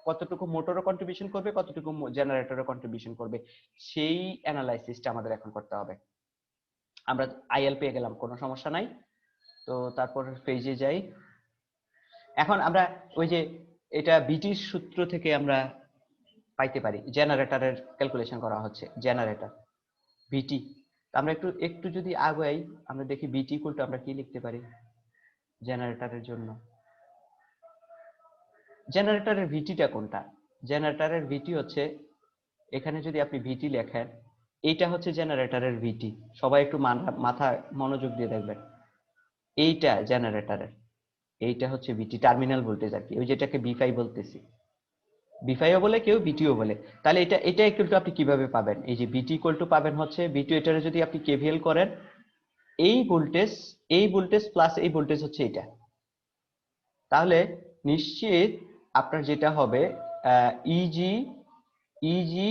কতটুকু মোটরও কন্ট্রিবিউশন করবে, কতটুকু জেনারেটরও কন্ট্রিবিউশন করবে, সেই অ্যানালাইসিসটা আমাদের এখন করতে হবে। আমরা আইএল পেয়ে গেলাম, কোনো সমস্যা নাই। তো তারপর পেজে যাই। এখন আমরা ওই যে এটা বিটির সূত্র থেকে আমরা পাইতে পারি, জেনারেটরের ক্যালকুলেশন করা হচ্ছে, জেনারেটর বিটি। আমরা একটু যদি আগাই, আমরা দেখি বিটি ইকুয়াল টু আমরা কি লিখতে পারি জেনারেটরের জন্য। জেনারেটরের ভিটিটা কোনটা, জেনারেটরের ভিটি হচ্ছে, এখানে যদি আপনি ভিটি লেখেন, এইটা হচ্ছে জেনারেটরের ভিটি, সবাই একটু মাথা মনোযোগ দিয়ে দেখবেন, এইটা জেনারেটরের, এইটা হচ্ছে ভিটি, টার্মিনাল ভোল্টেজ আর কি, ওই যেটাকে বি5 বলতেছি, বি5ও বলে কেউ, বিটিও বলে। তাহলে এটা ইকুয়াল টু আপনি কিভাবে পাবেন, এই যে বিটি ইকুয়াল টু পাবেন হচ্ছে, বিটি এটারে যদি আপনি কেভিএল করেন, এই ভোল্টেজ প্লাস এই ভোল্টেজ হচ্ছে এটা, তাহলে নিশ্চিত আপনার যেটা হবে ইজি ইজি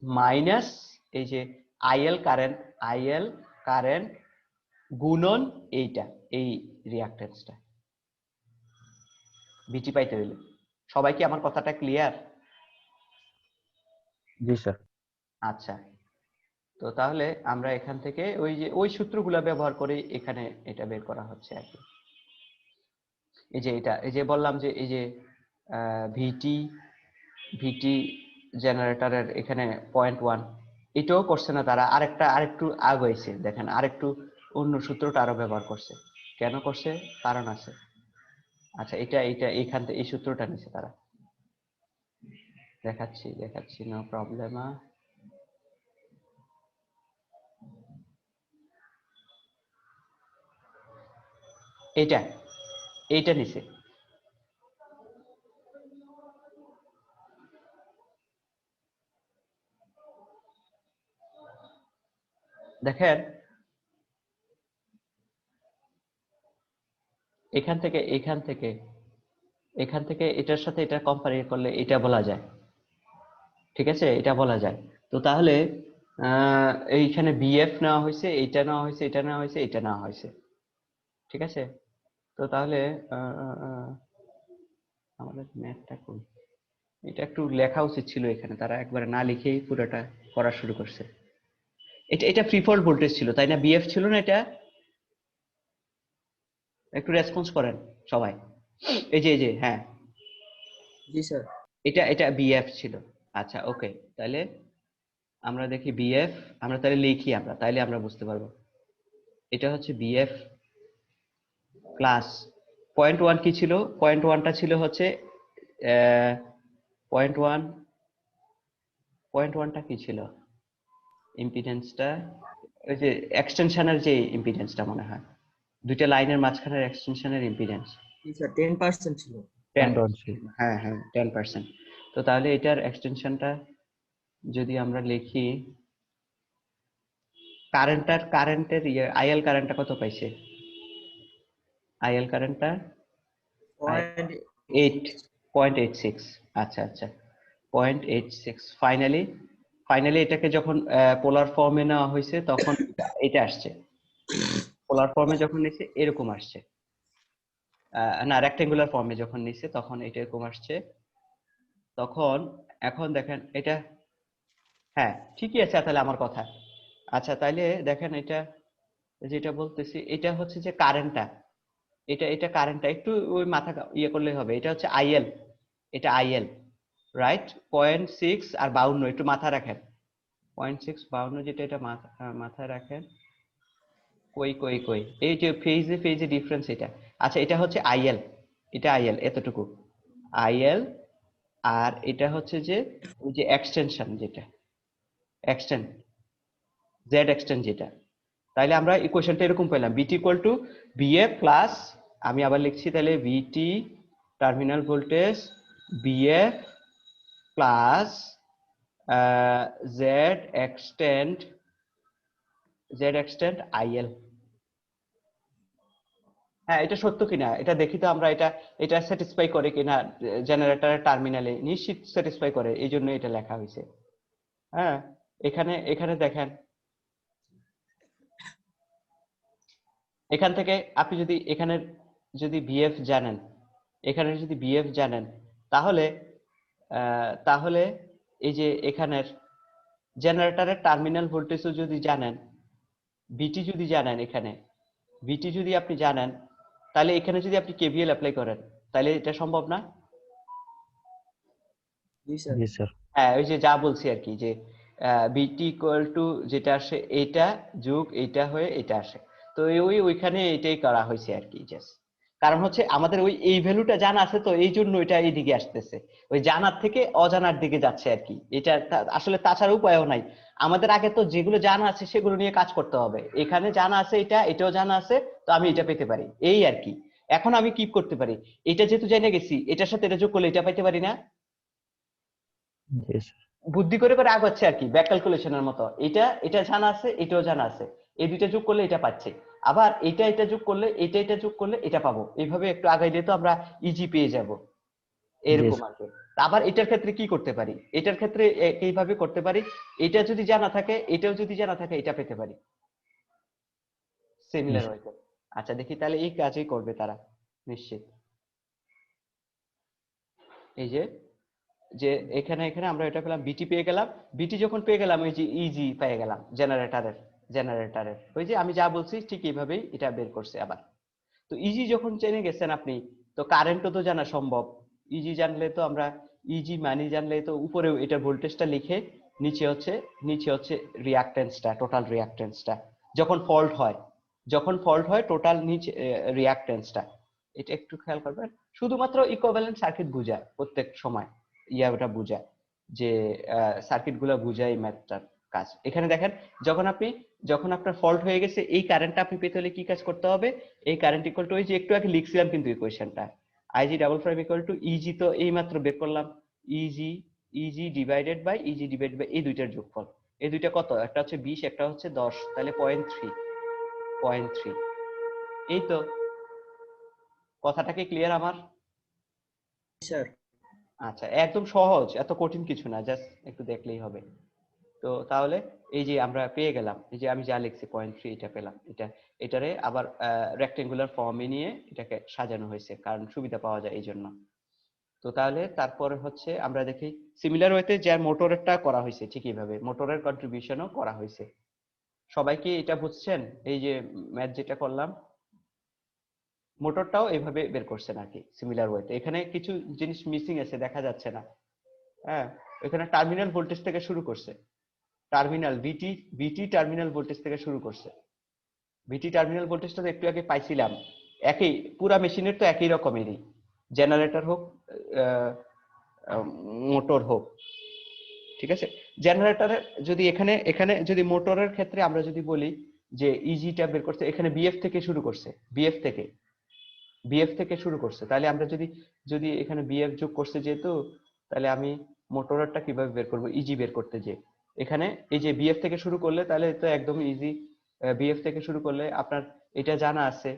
মাইনাস এই যে আইএল কারেন্ট গুণন এইটা, এই রিঅ্যাকট্যান্সটা ভিটি পাইতে হইলে। সবাই কি আমার কথাটা ক্লিয়ার? জি স্যার। আচ্ছা, তো তাহলে আমরা এখান থেকে ওই যে ওই সূত্রগুলো ব্যবহার করে এখানে এটা বের করা হচ্ছে আর কি। এই যে এটা, এই যে বললাম যে এই যে ভিটি ভিটি জেনারেটরের এখানে 0.1, এটাও করছে না তারা, আরেকটু আগাইছে, দেখেন আরেকটু অন্য সূত্রটা আরো ব্যবহার করছে। কেন করছে? কারণ আছে। আচ্ছা, এটা এইখান থেকে এই সূত্রটা নিছে তারা, দেখাচ্ছি নো প্রবলেম। এইটা নিছে, দেখেন এখান থেকে এটার সাথে এটা কম্পেয়ার করলে এটা বলা যায়, ঠিক আছে, এটা বলা যায়। তো তাহলে এইখানে বিএফ নেওয়া হয়েছে, এটা নেওয়া হয়েছে, এটা নেওয়া হয়েছে, এটা নেওয়া হয়েছে, ঠিক আছে। তো তাহলে আমাদের ম্যাথটা কই, এটা একটু লেখা উচিত ছিল এখানে, তারা একবারে না লিখেই পুরোটা করা শুরু করছে। এটা ফ্রি ফল ভোল্টেজ ছিল তাই না? বিএফ ছিল না এটা? একটু রেসপন্স করেন সবাই। এই যে হ্যাঁ, জি স্যার। এটা বিএফ ছিল। আচ্ছা ওকে, তাহলে আমরা দেখি বিএফ, আমরা তাহলে লিখি, তাইলে আমরা বুঝতে পারবো। এটা হচ্ছে বিএফ প্লাস 0.1 কি ছিল? 0.1টা ছিল হচ্ছে 0.1টা কি ছিল ইম্পিডেন্সটা? ওই যে এক্সটেনশনের যে ইম্পিডেন্সটা মনে হয়, দুইটা লাইনের মাঝখানের এক্সটেনশনের ইম্পিডেন্স। জি স্যার 10% ছিল। 10 হ্যাঁ 10%। তো তাহলে এটার এক্সটেনশনটা যদি আমরা লিখি, কারেন্টের আইএল কারেন্টটা কত পাইছে? আইএল কারেন্টটা 0.86। আচ্ছা 0.86। ফাইনালি এটাকে যখন পোলার ফর্মে নেওয়া হয়েছে তখন এটা আসছে, পোলার ফর্মে যখন নিছে এরকম আসছে, না রেক্টেঙ্গুলার ফর্মে যখন নিছে তখন এটা এরকম আসছে। তখন এখন দেখেন এটা, হ্যাঁ ঠিকই আছে তাহলে আমার কথা। আচ্ছা তাইলে দেখেন এটা যেটা বলতেছি, এটা হচ্ছে যে কারেন্টটা, এটা কারেন্টটা একটু ওই মাথা ইয়ে করলে হবে। এটা হচ্ছে আইএল, এটা আইএল রাইট। 0.6 আর 52 একটু মাথা রাখেন, 0.6 52 যেটা, এটা মাথায় রাখেন। কই এই যে ফেজে ডিফারেন্স এটা। আচ্ছা এটা হচ্ছে আইএল, এটা আইএল এতটুকু আইএল, আর এটা হচ্ছে যে ওই যে এক্সটেনশন যেটা জেড এক্সটেন্ড যেটা। তাইলে আমরা ইকুয়েশনটা এরকম পেলাম, বিটি ইকুয়াল টু বিএ প্লাস, আমি আবার লিখছি তাহলে VT terminal voltage VA plus Z extend IL. হ্যাঁ এটা সত্য কিনা এটা দেখি তো আমরা, এটা স্যাটিসফাই করে কিনা জেনারেটরের টার্মিনালে, নিশ্চিত স্যাটিসফাই করে, এই জন্য এটা লেখা হয়েছে। হ্যাঁ এখানে দেখেন, এখান থেকে আপনি যদি এখানে যদি বিএফ জানেন, এখানে যদি বিএফ জানেন, তাহলে এই যে এখানের জেনারেটরের টার্মিনাল ভোল্টেজও যদি জানেন, বিটি যদি জানেন, এখানে বিটি যদি আপনি জানেন, তাহলে এখানে যদি আপনি কেভিএল অ্যাপ্লাই করেন তাহলে এটা সম্ভব না? জি স্যার। জি স্যার। হ্যাঁ ওই যে যা বলছি আর কি, যে বিটি ইকুয়াল টু যেটা আসে এইটা যোগ এইটা হয়ে এটা আসে। তো ওইখানে এটাই করা হয়েছে আর কি, জাস্ট কারণ হচ্ছে আমাদের এই ভ্যালুটা জানা আছে, তো এই জন্য এটা এইদিকে আসতেছে, ওই জানার থেকে অজানার দিকে যাচ্ছে আর কি। এটা আসলে তাছাড়া উপায়ও নাই, আমাদের আগে তো যেগুলো জানা আছে সেগুলো নিয়ে কাজ করতে হবে। এখানে জানা আছে, এটাও জানা আছে, তো আমি এটা পেতে পারি এই আর কি। এখন আমি কি করতে পারি, এটা যেহেতু জেনে গেছি, এটার সাথে এটা যোগ করলে এটা পাইতে পারি না? জি স্যার। বুদ্ধি করে আগাচ্ছে আর কি, ব্যাক ক্যালকুলেশনের মতো। এটা জানা আছে, এটাও জানা আছে, এই দুইটা যোগ করলে এটা পাচ্ছে, আবার এটা যোগ করলে এটা যোগ করলে এটা পাবো, এইভাবে একটু আগাইলে তো আমরা ইজি পেয়ে যাব, এরকম আর কি। আবার এটার ক্ষেত্রে কি করতে পারি, এটার ক্ষেত্রে এইভাবে করতে পারি, এটা যদি জানা থাকে এটাও যদি জানা থাকে এটা পেতে পারি সিমিলার হয়তো। আচ্ছা দেখি তাহলে এই কাজই করবে তারা নিশ্চিত। এই যে যে এখানে এখানে আমরা এটা পেলাম, বিটি পেয়ে গেলাম, বিটি যখন পেয়ে গেলাম এই যে ইজি পেয়ে গেলাম জেনারেটরের ওই যে আমি যা বলছি ঠিক এইভাবেই এটা বের করছে আবার। তো ইজি যখন জেনে গেছেন আপনি, তো কারেন্টও তো জানা সম্ভব। ইজি জানলে তো আমরা ইজি মানি জানলে তো উপরে এটা ভোল্টেজটা লিখে নিচে হচ্ছে রিঅ্যাকট্যান্সটা, টোটাল রিঅ্যাকট্যান্সটা যখন ফল্ট হয় টোটাল নিচে রিঅ্যাকট্যান্সটা। এটা একটু খেয়াল করবেন, শুধুমাত্র ইকুইভ্যালেন্ট সার্কিট বোঝায় প্রত্যেক সময়, ওটা বোঝায় যে সার্কিট গুলা বোঝায় এই ম্যাথটার কাজ। এখানে দেখেন যখন আপনার ফল্ট হয়ে গেছে এই কারেন্টটা আপনি পেতে হলে কি কাজ করতে হবে, এই কারেন্ট ইকুয়াল টু ওই যে একটু আগে লিখছিলাম কিন্তু ইকুয়েশনটা, IG double prime equal to EG, তো এই মাত্র বের করলাম ইজি ডিভাইডেড বাই এই দুইটার যোগফল। এই দুইটা কত, একটা হচ্ছে 20 একটা হচ্ছে 10, তাহলে 0.3। এই তো, কথাটা কি ক্লিয়ার আমার? স্যার আচ্ছা একদম সহজ, এত কঠিন কিছু না, জাস্ট একটু দেখলেই হবে। তো তাহলে এই যে আমরা পেয়ে গেলাম, এই যে আমি যা লিখছি 0.3 এটা পেলাম, এটারে আবার রেক্টেঙ্গুলার ফর্মে নিয়ে এটাকে সাজানো হয়েছে কারণ সুবিধা পাওয়া যায় এই জন্য। তো তাহলে তারপরে হচ্ছে আমরা দেখি সিমিলার ওয়েতে যে মোটরেরটা করা হয়েছে ঠিক এইভাবে, মোটরের কন্ট্রিবিউশনও করা হয়েছে। সবাই কি এটা বুঝছেন? এই যে ম্যাথ যেটা করলাম মোটরটাও এভাবে বের করছেন আর কি সিমিলার ওয়েতে। এখানে কিছু জিনিস মিসিং আছে, দেখা যাচ্ছে না। হ্যাঁ, এখানে টার্মিনাল ভোল্টেজ থেকে শুরু করছে, টার্মিনাল ভিটি টার্মিনাল ভোল্টেজ থেকে শুরু করছে। ভিটি টার্মিনাল ভোল্টেজটা তো একটু আগে পাইছিলাম, একই পুরা মেশিনের তো একই রকমেরই, জেনারেটর হোক মোটর হোক, ঠিক আছে। জেনারেটরের যদি এখানে এখানে যদি মোটরের ক্ষেত্রে আমরা যদি বলি যে ইজিটা বের করছে, এখানে বিএফ থেকে শুরু করছে, বিএফ থেকে শুরু করছে, তাহলে আমরা যদি যদি এখানে বিএফ যোগ করছে যেহেতু, তাহলে আমি মোটরেরটা কিভাবে বের করব, ইজি বের করতে যে এখানে এই যে বিএফ থেকে শুরু করলে তাহলে তো একদম ইজি। বিএফ থেকে শুরু করলে আপনার এটা জানা আছে,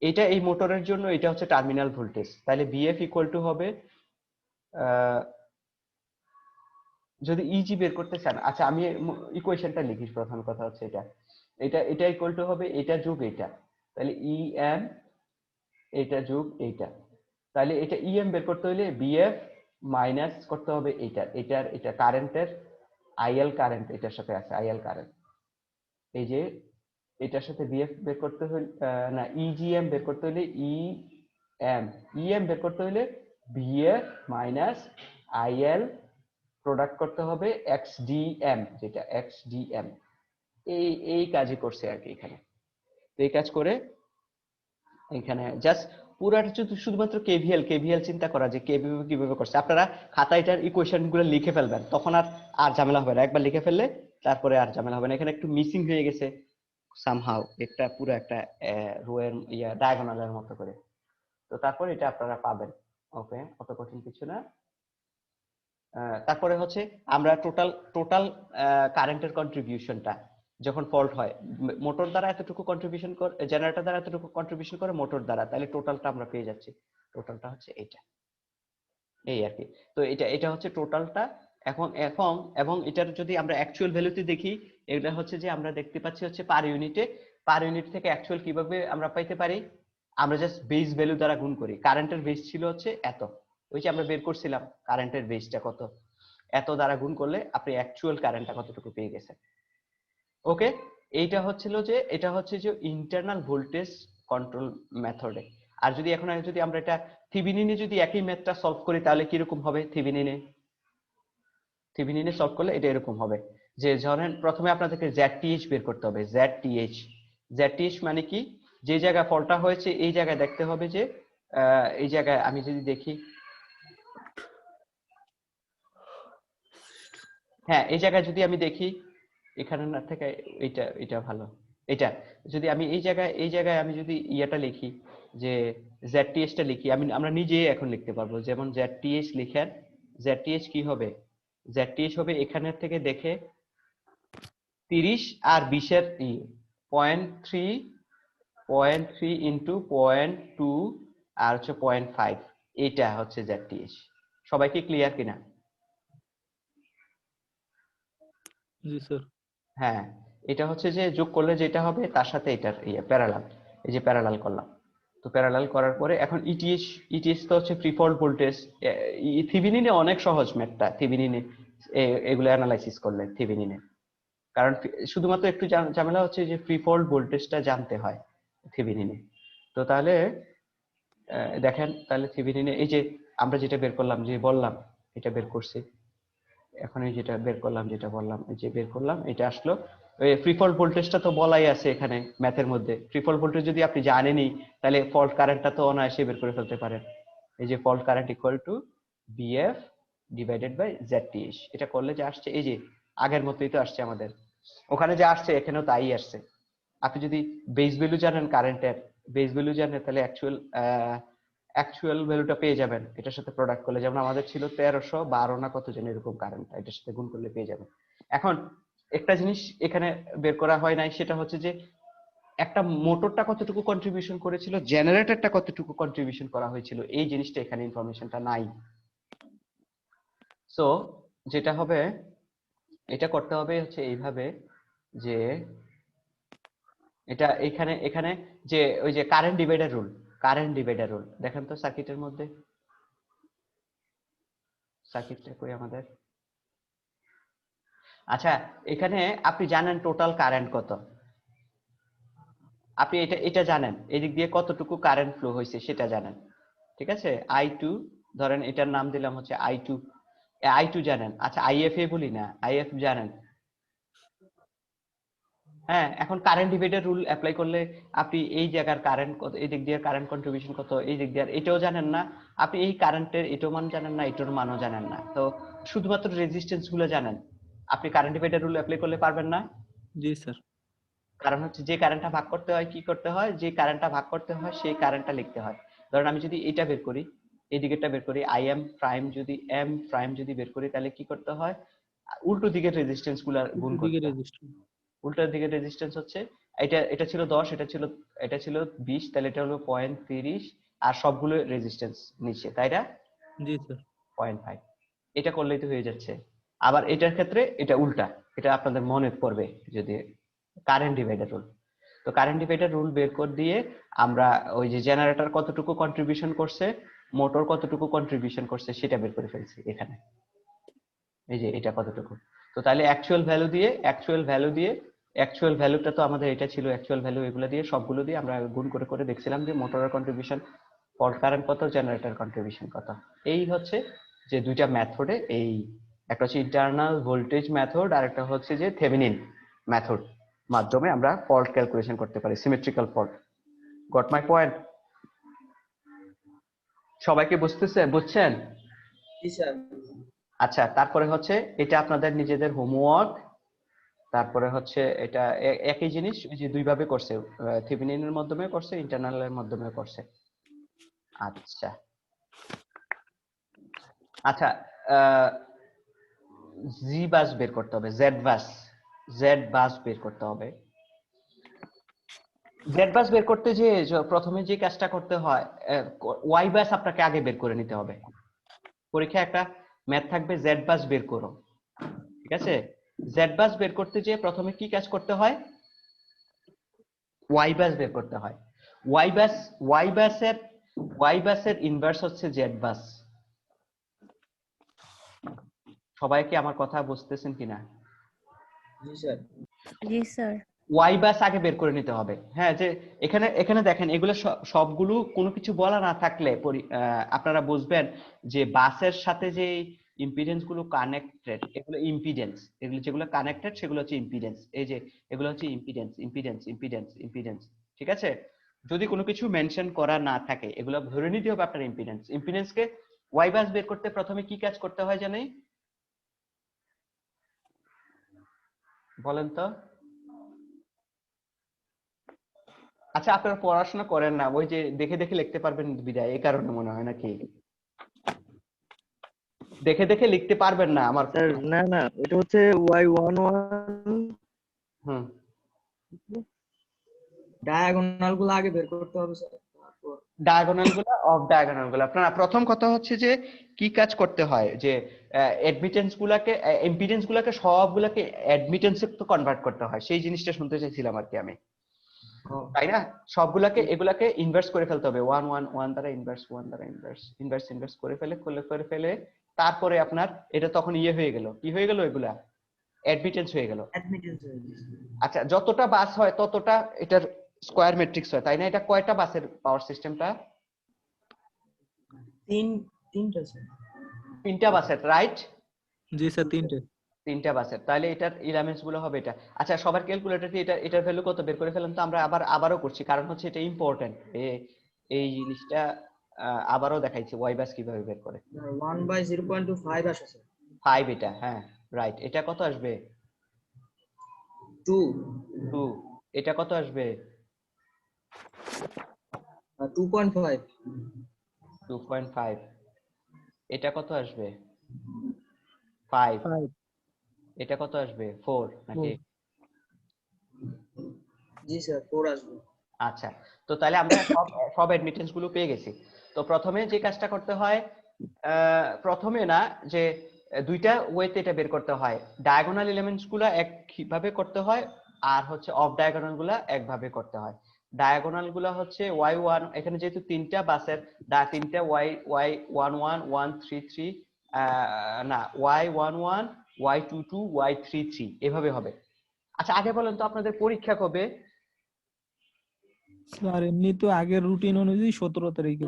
এটা এই মোটরের জন্য এটা হচ্ছে টার্মিনাল ভোল্টেজ, তাহলে বিএফ ইকুয়াল টু হবে যদি ইজি বের করতে চান, আচ্ছা আমি ইকুয়েশনটা লিখি, প্রথম কথা হচ্ছে এটা এটা এটা ইকুয়াল টু হবে এটা যোগ এটা, তাহলে ইএম এটা যোগ এইটা, তাহলে এটা ইএম বের করতে হলে বিএফ মাইনাস করতে হবে এটা কারেন্টের আইএল কারেন্ট এটার সাথে আছে, আইএল কারেন্ট এই যে এটার সাথে বিএফ বের করতে হলে না ইজিএম বের করতে হলে ইএম বের করতে হলে বিএফ মাইনাস আইএল প্রোডাক্ট করতে হবে এক্সডিএম, যেটা এক্সডিএম এই কাজই করছে আর কি এখানে। তো এই কাজ করে এখানে জাস্ট পুরাটা শুধুমাত্র কেভিএল চিন্তা করা যে কিভাবে করছে, আপনারা খাতা এটার ইকুয়েশন গুলো লিখে ফেলবেন, তখন আর ঝামেলা হবে না, একবার লিখে ফেললে তারপরে আর ঝামেলা হবে না। এখানে একটু মিসিং হয়ে গেছে সামহাউ, একটা পুরো একটা রো এর ডায়াগোনালের মতো করে, তো তারপর এটা আপনারা পাবেন। ওকে, অত কঠিন কিছু না। তারপরে হচ্ছে আমরা টোটাল কারেন্টের কন্ট্রিবিউশনটা যখন ফল্ট হয়, মোটর দ্বারা এতটুকু কন্ট্রিবিউশন করে, জেনারেটর দ্বারা এতটুকু কন্ট্রিবিউশন করে মোটর দ্বারা, তাহলে টোটালটা আমরা পেয়ে যাচ্ছি, টোটালটা হচ্ছে এইটা, এই আর কি। তো এটা হচ্ছে টোটালটা। এখন এখন এবং এটার যদি আমরা অ্যাকচুয়াল ভ্যালুতে দেখি, এটা হচ্ছে যে আমরা দেখতে পাচ্ছি হচ্ছে পার ইউনিট থেকে অ্যাকচুয়াল কিভাবে আমরা পাইতে পারি, আমরা জাস্ট বেস ভ্যালু দ্বারা গুণ করি। কারেন্টের বেস ছিল হচ্ছে এত, ওই যে আমরা বের করছিলাম কারেন্টের বেসটা কত, এত দ্বারা গুণ করলে আপনি অ্যাকচুয়াল কারেন্টটা কতটুকু পেয়ে গেছেন। ওকে, এটা হচ্ছে যে ইন্টারনাল ভোল্টেজ কন্ট্রোল মেথডে। আর যদি এখন যদি আমরা এটা থেভেনিনে যদি একই ম্যাথটা সলভ করি তাহলে কিরকম হবে, থেভেনিনে সলভ করলে এটা এরকম হবে যে ধরেন প্রথমে আপনাদেরকে ZTH বের করতে হবে, ZTH মানে কি, যে জায়গায় ফলটা হয়েছে এই জায়গায় দেখতে হবে যে এই জায়গায় আমি যদি দেখি, হ্যাঁ এই জায়গায় যদি আমি দেখি এখানে না থেকে এটা ভালো, এটা যদি আমি এই জায়গায় আমি যদি ইয়াটা লিখি যে ZTH টা লিখি, আমরা নিজেই এখন লিখতে পারবো, যেমন ZTH লিখেন, ZTH কি হবে, ZTH হবে এখানের থেকে দেখে 30 আর 20 এর 0.3 ইন্টু 0.2 আর হচ্ছে 0.5, এটা হচ্ছে ZTH। সবাই কি ক্লিয়ার কিনা? জি স্যার। হ্যাঁ, এটা হচ্ছে যে যোগ করলে যেটা হবে তার সাথে এটার প্যারালাল, এই যে প্যারালাল করলাম। তো প্যারালাল করার পরে এখন ইটিএস তো হচ্ছে ফ্রি ফল ভোল্টেজ। থিভেনিনে অনেক সহজ ম্যাথটা, থিভেনিনে এগুলো অ্যানালাইসিস করলে থিভেনিনে, কারণ শুধুমাত্র একটু ঝামেলা হচ্ছে যে ফ্রি ফল ভোল্টেজটা জানতে হয় থিভেনিনে। তো তাহলে দেখেন, তাহলে থিভেনিনে এই যে আমরা যেটা বের করলাম, যে বললাম এটা বের করছি, এখন এই যেটা বের করলাম, যেটা বললাম এই যে বের করলাম, এটা আসলো ফ্রি ফল ভোল্টেজটা তো বলাই আছে এখানে ম্যাথের মধ্যে। ফ্রি ফল ভোল্টেজ যদি আপনি জানেনই, তাহলে ফল্ট কারেন্টটা তো অনায়াসে বের করে ফেলতে পারেন। এই যে fault current equal to VF divided by ZTH, এটা করলে যে আসছে এই যে আগের মতোই তো আসছে আমাদের, ওখানে যে আসছে এখানেও তাই আসছে। আপনি যদি বেস ভ্যালু জানেন কারেন্টের, বেস ভ্যালু জানেন, তাহলে অ্যাকচুয়াল ভ্যালুটা পেয়ে যাবেন এটার সাথে প্রোডাক্ট করলে। যেমন আমাদের ছিল 1312 না কত যেন এরকম কারেন্টটা, এটার সাথে গুণ করলে পেয়ে যাবেন। এখন একটা জিনিস এখানে বের করা হয় নাই, সেটা হচ্ছে যে একটা মোটরটা কতটুকু কন্ট্রিবিউশন করেছিল, জেনারেটরটা কতটুকু কন্ট্রিবিউশন করা হয়েছিল, এই জিনিসটা এখানে ইনফরমেশনটা নাই। সো যেটা হবে, এটা করতে হবে হচ্ছে এইভাবে, যে এটা এখানে এখানে যে ওই যে কারেন্ট ডিভাইডার রুল দেখেন তো সার্কিটের মধ্যে, সার্কিটটা কই আমাদের। আচ্ছা, এখানে আপনি জানেন টোটাল কারেন্ট কত, আপনি এটা এটা জানেন, এদিক দিয়ে কতটুকু কারেন্ট ফ্লো হয়েছে সেটা জানেন, ঠিক আছে। I2 ধরেন, এটার নাম দিলাম হচ্ছে I2 জানেন। আচ্ছা, IFA বলি না, IF জানেন। হ্যাঁ, এখন কারেন্ট ডিভাইডার রুল অ্যাপ্লাই করলে আপনি এই জায়গার কারেন্ট কত, এই দিক দিয়ে কারেন্ট কন্ট্রিবিউশন কত, এই দিক দিয়ে এটাও জানেন না, আপনি এই কারেন্টের এটাও মান জানেন না, এটার মানও জানেন না, তো শুধুমাত্র রেজিস্ট্যান্স গুলো জানেন, আপনি কারেন্ট ডিভাইডার রুল অ্যাপ্লাই করলে পারবেন না। জি স্যার। কারণ হচ্ছে যে কারেন্টটা ভাগ করতে হয়, কি করতে হয়, যে কারেন্টটা ভাগ করতে হয় সেই কারেন্টটা লিখতে হয়। ধরেন আমি যদি এটা বের করি, এই দিকেরটা বের করি, আই এম প্রাইম যদি এম প্রাইম যদি বের করি, তাহলে কি করতে হয়, উল্টো দিকের রেজিস্ট্যান্স গুলা গুণ করতে হয়। উল্টো দিকের রেজিস্ট্যান্স হচ্ছে এটা, এটা ছিল 10, এটা ছিল 20, তাহলে এটা হলো 0.30, আর সবগুলো রেজিস্ট্যান্স নিচে, তাই না? জি স্যার। 0.5, এটা করলেই তো হয়ে যাচ্ছে। আবার এটার ক্ষেত্রে এটা উল্টা, এটা আপনাদের মনে পড়বে যদি কারেন্ট ডিভাইডার রুল। তো কারেন্ট ডিভাইডার রুল বের করে দিয়ে আমরা ওই যে জেনারেটর কতটুকু কন্ট্রিবিউশন করছে, মোটর কতটুকু কন্ট্রিবিউশন করছে সেটা বের করে ফেলছি এখানে, এই যে এটা কতটুকু। তো তাহলে অ্যাকচুয়াল ভ্যালুটা তো আমাদের এটা ছিল, অ্যাকচুয়াল ভ্যালু এগুলো দিয়ে সবগুলো দিয়ে আমরা গুণ করে করে দেখছিলাম যে মোটরের কন্ট্রিবিউশন, ফল্ট কারেন্ট কত, জেনারেটর কন্ট্রিবিউশন কত। এই হচ্ছে যে দুইটা মেথডে, এই একটা হচ্ছে ইন্টারনাল ভোল্টেজ মেথড, আর একটা হচ্ছে যে থেভেনিন মেথড মাধ্যমে আমরা ফল্ট ক্যালকুলেশন করতে পারি, symmetrical fault. Got my point? সবাইকে বুঝছেন? জি স্যার। আচ্ছা, তারপরে হচ্ছে এটা আপনাদের নিজেদের হোমওয়ার্ক। তারপরে হচ্ছে এটা একই জিনিস, ওই যে দুই ভাবে করছে, থেভেনিনের মাধ্যমে করছে, ইন্টারনালের মাধ্যমে করছে। আচ্ছা আচ্ছা, জি বাস বের করতে হবে, জেড বাস বের করতে হবে। জেড বাস বের করতে যে প্রথমে যে কাজটা করতে হয়, ওয়াই বাস আপনাকে আগে বের করে নিতে হবে। পরীক্ষায় একটা ম্যাথ থাকবে, জেড বাস বের করো, ঠিক আছে। জেড বাস বের করতে যে প্রথমে কি কাজ করতে হয়, ওয়াই বাস বের করতে হয়। ওয়াই বাসের ইনভার্স হচ্ছে জেড বাস। সবাই কি আমার কথা বুঝতেছেন কিনা? জি স্যার। জি স্যার। ওয়াই বাস আগে বের করে নিতে হবে। হ্যাঁ, যে এখানে এখানে দেখেন, এগুলো সবগুলো কোনো কিছু বলা না থাকলে আপনারা বুঝবেন যে বাসের সাথে যে ইম্পিডেন্স গুলো কানেক্টেড, এগুলো ইম্পিডেন্স, এগুলো যেগুলো কানেক্টেড সেগুলো হচ্ছে ইম্পিডেন্স। এই যে এগুলো হচ্ছে ইম্পিডেন্স, ঠিক আছে। যদি কোনো কিছু মেনশন করা না থাকে, এগুলো ধরে নিতে হবে আপনার ইম্পিডেন্সকে। ওয়াই বাস বের করতে প্রথমে কি কাজ করতে হয় জানেন, বলেন তো? আচ্ছা, আপনারা পড়াশোনা করেন না, ওই যে দেখে দেখে লিখতে পারবেন বিদায়, এই কারণে মনে হয় নাকি? দেখে দেখে লিখতে পারবেন না আমার। স্যার না এটা হচ্ছে y11 হুম ডায়াগোনাল গুলো আগে বের করতে হবে স্যার, তারপর ডায়াগোনাল গুলা অফ ডায়াগোনাল গুলা আপনার প্রথম কথা হচ্ছে যে কি কাজ করতে হয় যে অ্যাডমিটেন্স গুলাকে ইম্পিডেন্স গুলাকে সবগুলাকে অ্যাডমিটেন্সে তো কনভার্ট করতে হয়, সেই জিনিসটা শুনতে চাইছিলাম আর কি আমি, তাই না? সবগুলাকে এগুলাকে ইনভার্স করে ফেলতে হবে, ওয়ান ওয়ান ওয়ান দ্বারা ইনভার্স, ওয়ান দ্বারা ইনভার্স, ইনভার্স ইনভার্স করে ফেলে তারপরে আপনার এটা তখন ইয়ে হয়ে গেল, কি হয়ে গেল, এগুলা অ্যাডমিটেন্স হয়ে গেল। অ্যাডমিটেন্স হয়ে গেছে। আচ্ছা, যতটা বাস হয় ততটা এটার স্কয়ার ম্যাট্রিক্স হয়, তাই না? এটা কয়টা বাসের পাওয়ার সিস্টেমটা? তিনটা স্যার। তিনটা বাসের, রাইট? জি স্যার, তিনটে। তিনটা বাসের, তাহলে এটার এলিমেন্টস গুলো হবে এটা। আচ্ছা, সবার ক্যালকুলেটর দিয়ে এটার ভ্যালু কত বের করে ফেললাম তো আমরা, আবারও করছি কারণ হচ্ছে এটা ইম্পর্টেন্ট, এই জিনিসটা আবারও দেখাইছি ওয়াই বাস কিভাবে বের করে। 1/0.25 আসে স্যার। 5 এটা, হ্যাঁ রাইট। এটা কত আসবে? 2 2। এটা কত আসবে? 2.5 2.5। এটা কত আসবে? 5। এটা কত আসবে? 4 নাকি? জি স্যার 4 আসবে। আচ্ছা, তো তাহলে আমরা সব অ্যাডমিটেন্স গুলো পেয়ে গেছি। তো প্রথমে যে কাজটা করতে হয়, প্রথমে না যে দুইটা ওয়েতে এটা বের করতে হয়, ডায়াগোনাল এলিমেন্টস গুলো একভাবে করতে হয় আর হচ্ছে অফ ডায়াগোনাল গুলো একভাবে করতে হয়। ডায়াগোনাল গুলো হচ্ছে y1, এখানে যেহেতু তিনটা বাসের তিনটা y11 133 না y11 y22 y33 এভাবে হবে। আচ্ছা, আগে বলেন তো আপনাদের পরীক্ষা কবে? স্যার এমনি তো আগের রুটিন অনুযায়ী 17 তারিখে।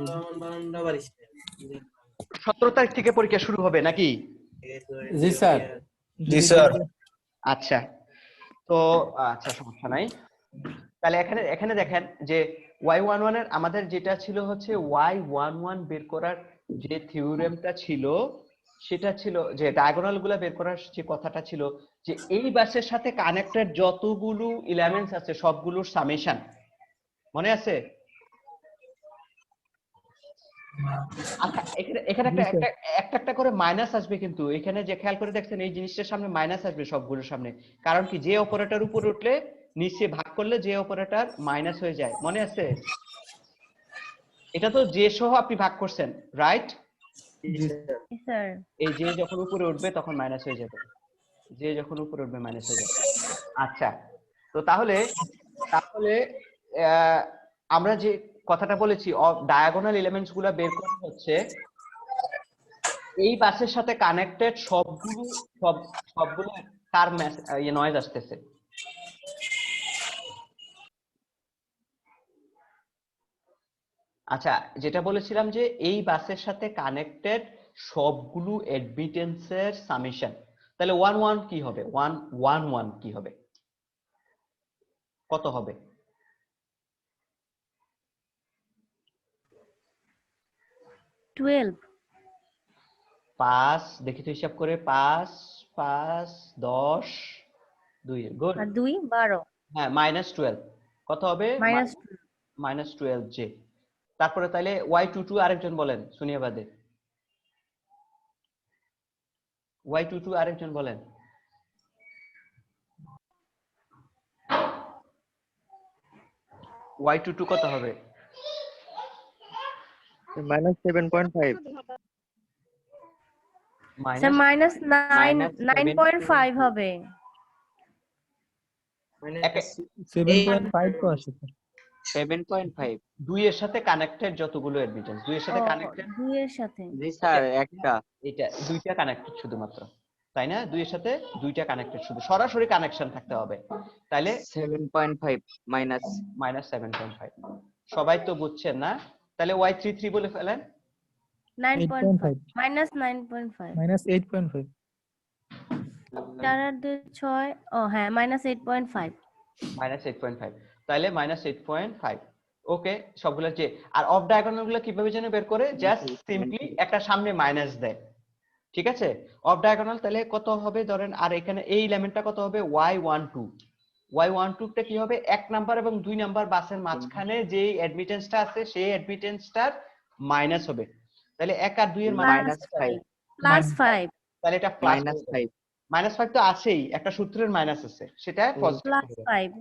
17 তারিখ থেকে পরীক্ষা শুরু হবে নাকি? জি স্যার। জি স্যার। আচ্ছা, তো আচ্ছা সমস্যা নাই। তাহলে এখানে দেখেন যে y11 এর আমাদের যেটা ছিল হচ্ছে y11 বের করার যে থিওরেমটা ছিল, সেটা ছিল যে ডায়াগোনাল গুলা বের করার যে কথাটা ছিল যে এই বাসের সাথে কানেক্টেড যতগুলো এলিমেন্টস আছে সবগুলোর সামেশন, মনে আছে? আচ্ছা, এখানে একটা করে মাইনাস আসবে, কিন্তু এখানে যে খেয়াল করে দেখছেন এই জিনিসটার সামনে মাইনাস আসবে সবগুলোর সামনে, কারণ কি যে অপারেটর উপরে উঠলে নিচে ভাগ করলে যে অপারেটর মাইনাস হয়ে যায়, মনে আছে? এটা তো যে সহ আপনি ভাগ করছেন, রাইট? স্যার এই যে যখন উপরে উঠবে তখন মাইনাস হয়ে যাবে, যে যখন উপরে উঠবে মাইনাস হয়ে যাবে। আচ্ছা, তো তাহলে আমরা যে কথাটা বলেছি ডায়াগোনাল এলিমেন্টস গুলো বের করা হচ্ছে এই বাসের সাথে কানেক্টেড সবগুলো কার নয়েজ আসতেছে। আচ্ছা, যেটা বলেছিলাম যে এই বাসের সাথে কানেক্টেড সবগুলো অ্যাডমিটেন্সের সামেশন, তাহলে 1 কি হবে? 1 কি হবে? কত হবে? 12 5, দেখি তো হিসাব করে, 5 5 10 2, গুড। আর 2 12 হ্যাঁ, -12 কত হবে? -12 জে। তারপরে তাহলে y22 আরেকজন বলেন সুনিয়া বাদে, y22 আরেকজন বলেন। y22 কত হবে? -7.5। স্যার -9.5 হবে। 7.5 তো আসে স্যার। 7.5। 2 এর সাথে কানেক্টেড যতগুলো অ্যাডমিটেন্স, 2 এর সাথে কানেক্টেড, 2 এর সাথে। জি স্যার একটা। এটা দুইটা কানেক্টেড শুধুমাত্র, তাই না? 2 এর সাথে দুইটা কানেক্টেড, শুধু সরাসরি কানেকশন থাকতে হবে, তাহলে 7.5 মাইনাস -7.5। সবাই তো বুঝছেন না? তাহলে y33 বলে ফেলেন। 9.5 -9.5 -8.5। 4 আর 2 6 ও হ্যাঁ -8.5 -8.5, তাহলে -8.5। ওকে, সবগুলো যে আর অফ ডায়াগোনাল গুলো কিভাবে যেন বের করে, জাস্ট সিম্পলি একটা সামনে মাইনাস দেয়, ঠিক আছে? অফ ডায়াগোনাল তাহলে কত হবে ধরেন, আর এখানে এই এলিমেন্টটা কত হবে? y12 টা কি হবে? 1 নাম্বার এবং 2 নাম্বার বাসের মাঝখানে যে অ্যাডমিটেন্সটা আছে সেই অ্যাডমিটেন্সটার মাইনাস হবে, তাহলে 1 আর 2 এর -5 +5 তাহলে এটা প্লাস -5 -5 তো আছেই, একটা সূত্রের মাইনাস আছে, সেটা পজিটিভ। +5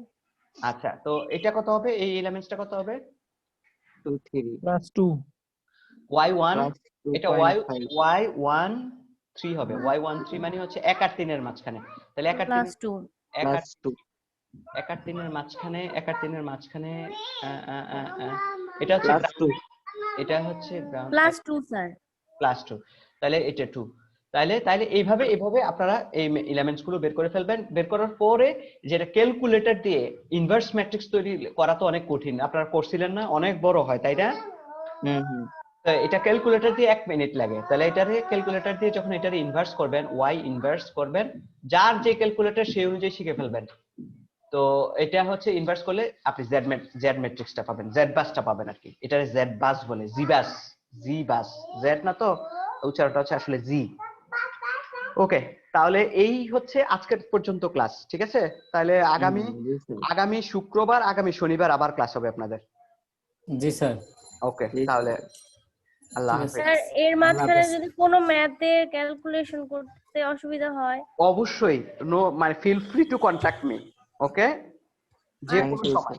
আচ্ছা, তো এটা কত হবে, এই এলিমেন্টসটা কত হবে? 2 3 প্লাস 2 y1, প্লাস এটা 2.5 y1 3 হবে। y1 3 মানে হচ্ছে 1 আর 3 এর মাঝখানে। তাহলে 1 আর 3 প্লাস 2 প্লাস 2 1 আর 3 এর মাঝখানে, 1 আর 3 এর মাঝখানে এটা হচ্ছে প্লাস 2 এটা হচ্ছে গ্রাউন্ড প্লাস 2 স্যার। প্লাস 2, তাহলে এটা 2। তাহলে এইভাবে আপনারা এই এলিমেন্টস গুলো বের করে ফেলবেন। বের করার পরে যেটা ক্যালকুলেটর দিয়ে ইনভার্স ম্যাট্রিক্স তৈরি করা তো অনেক কঠিন, আপনারা করছিলেন না, অনেক বড় হয় তাই না? হুম তো এটা ক্যালকুলেটর দিয়ে 1 মিনিট লাগে। তাহলে এটারে ক্যালকুলেটর দিয়ে যখন এটারে ইনভার্স করবেন, y ইনভার্স করবেন, যার যে ক্যালকুলেটর সেই অনুযায়ী শিখে ফেলবেন। তো এটা হচ্ছে ইনভার্স করলে আপনি জেড ম্যাট্রিক্সটা পাবেন, জেড বাসটা পাবেন আর কি। এটারে জেড বাস বলে, জি বাস, জেড না তো, উচ্চারণটা হচ্ছে আসলে জি। ওকে, তাহলে এই হচ্ছে আজকের পর্যন্ত ক্লাস, ঠিক আছে? তাহলে আগামী শুক্রবার, আগামী শনিবার আবার ক্লাস হবে আপনাদের। জি স্যার। ওকে, তাহলে আল্লাহ হাফেজ। স্যার এর মাঝখানে যদি কোনো ম্যাথের ক্যালকুলেশন করতে অসুবিধা হয় অবশ্যই নো, মানে feel free to contact me. Okay, যে কোনো সময়,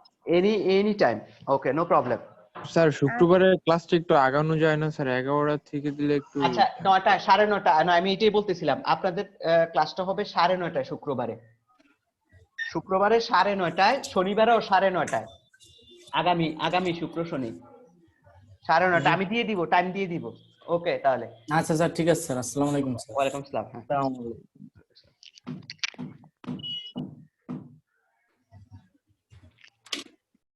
any time. Okay, no problem. Sir শুক্রবারের ক্লাসটা একটু আগানো যায় না স্যার? 11টা থেকে দিলে একটু। আচ্ছা, 9টা 9:30, না আমি এটাই বলতেছিলাম, আপনাদের ক্লাসটা হবে 9:30 শুক্রবারে। 9:30, শনিবারেও 9:30, আগামী শুক্র শনি 9:30 আমি দিয়ে দিব, টাইম দিয়ে দিব। ওকে, তাহলে আচ্ছা স্যার, ঠিক আছে স্যার। আসসালামু আলাইকুম স্যার। ওয়ালাইকুম আসসালাম। হ্যাঁ। আসসালামু আলাইকুম।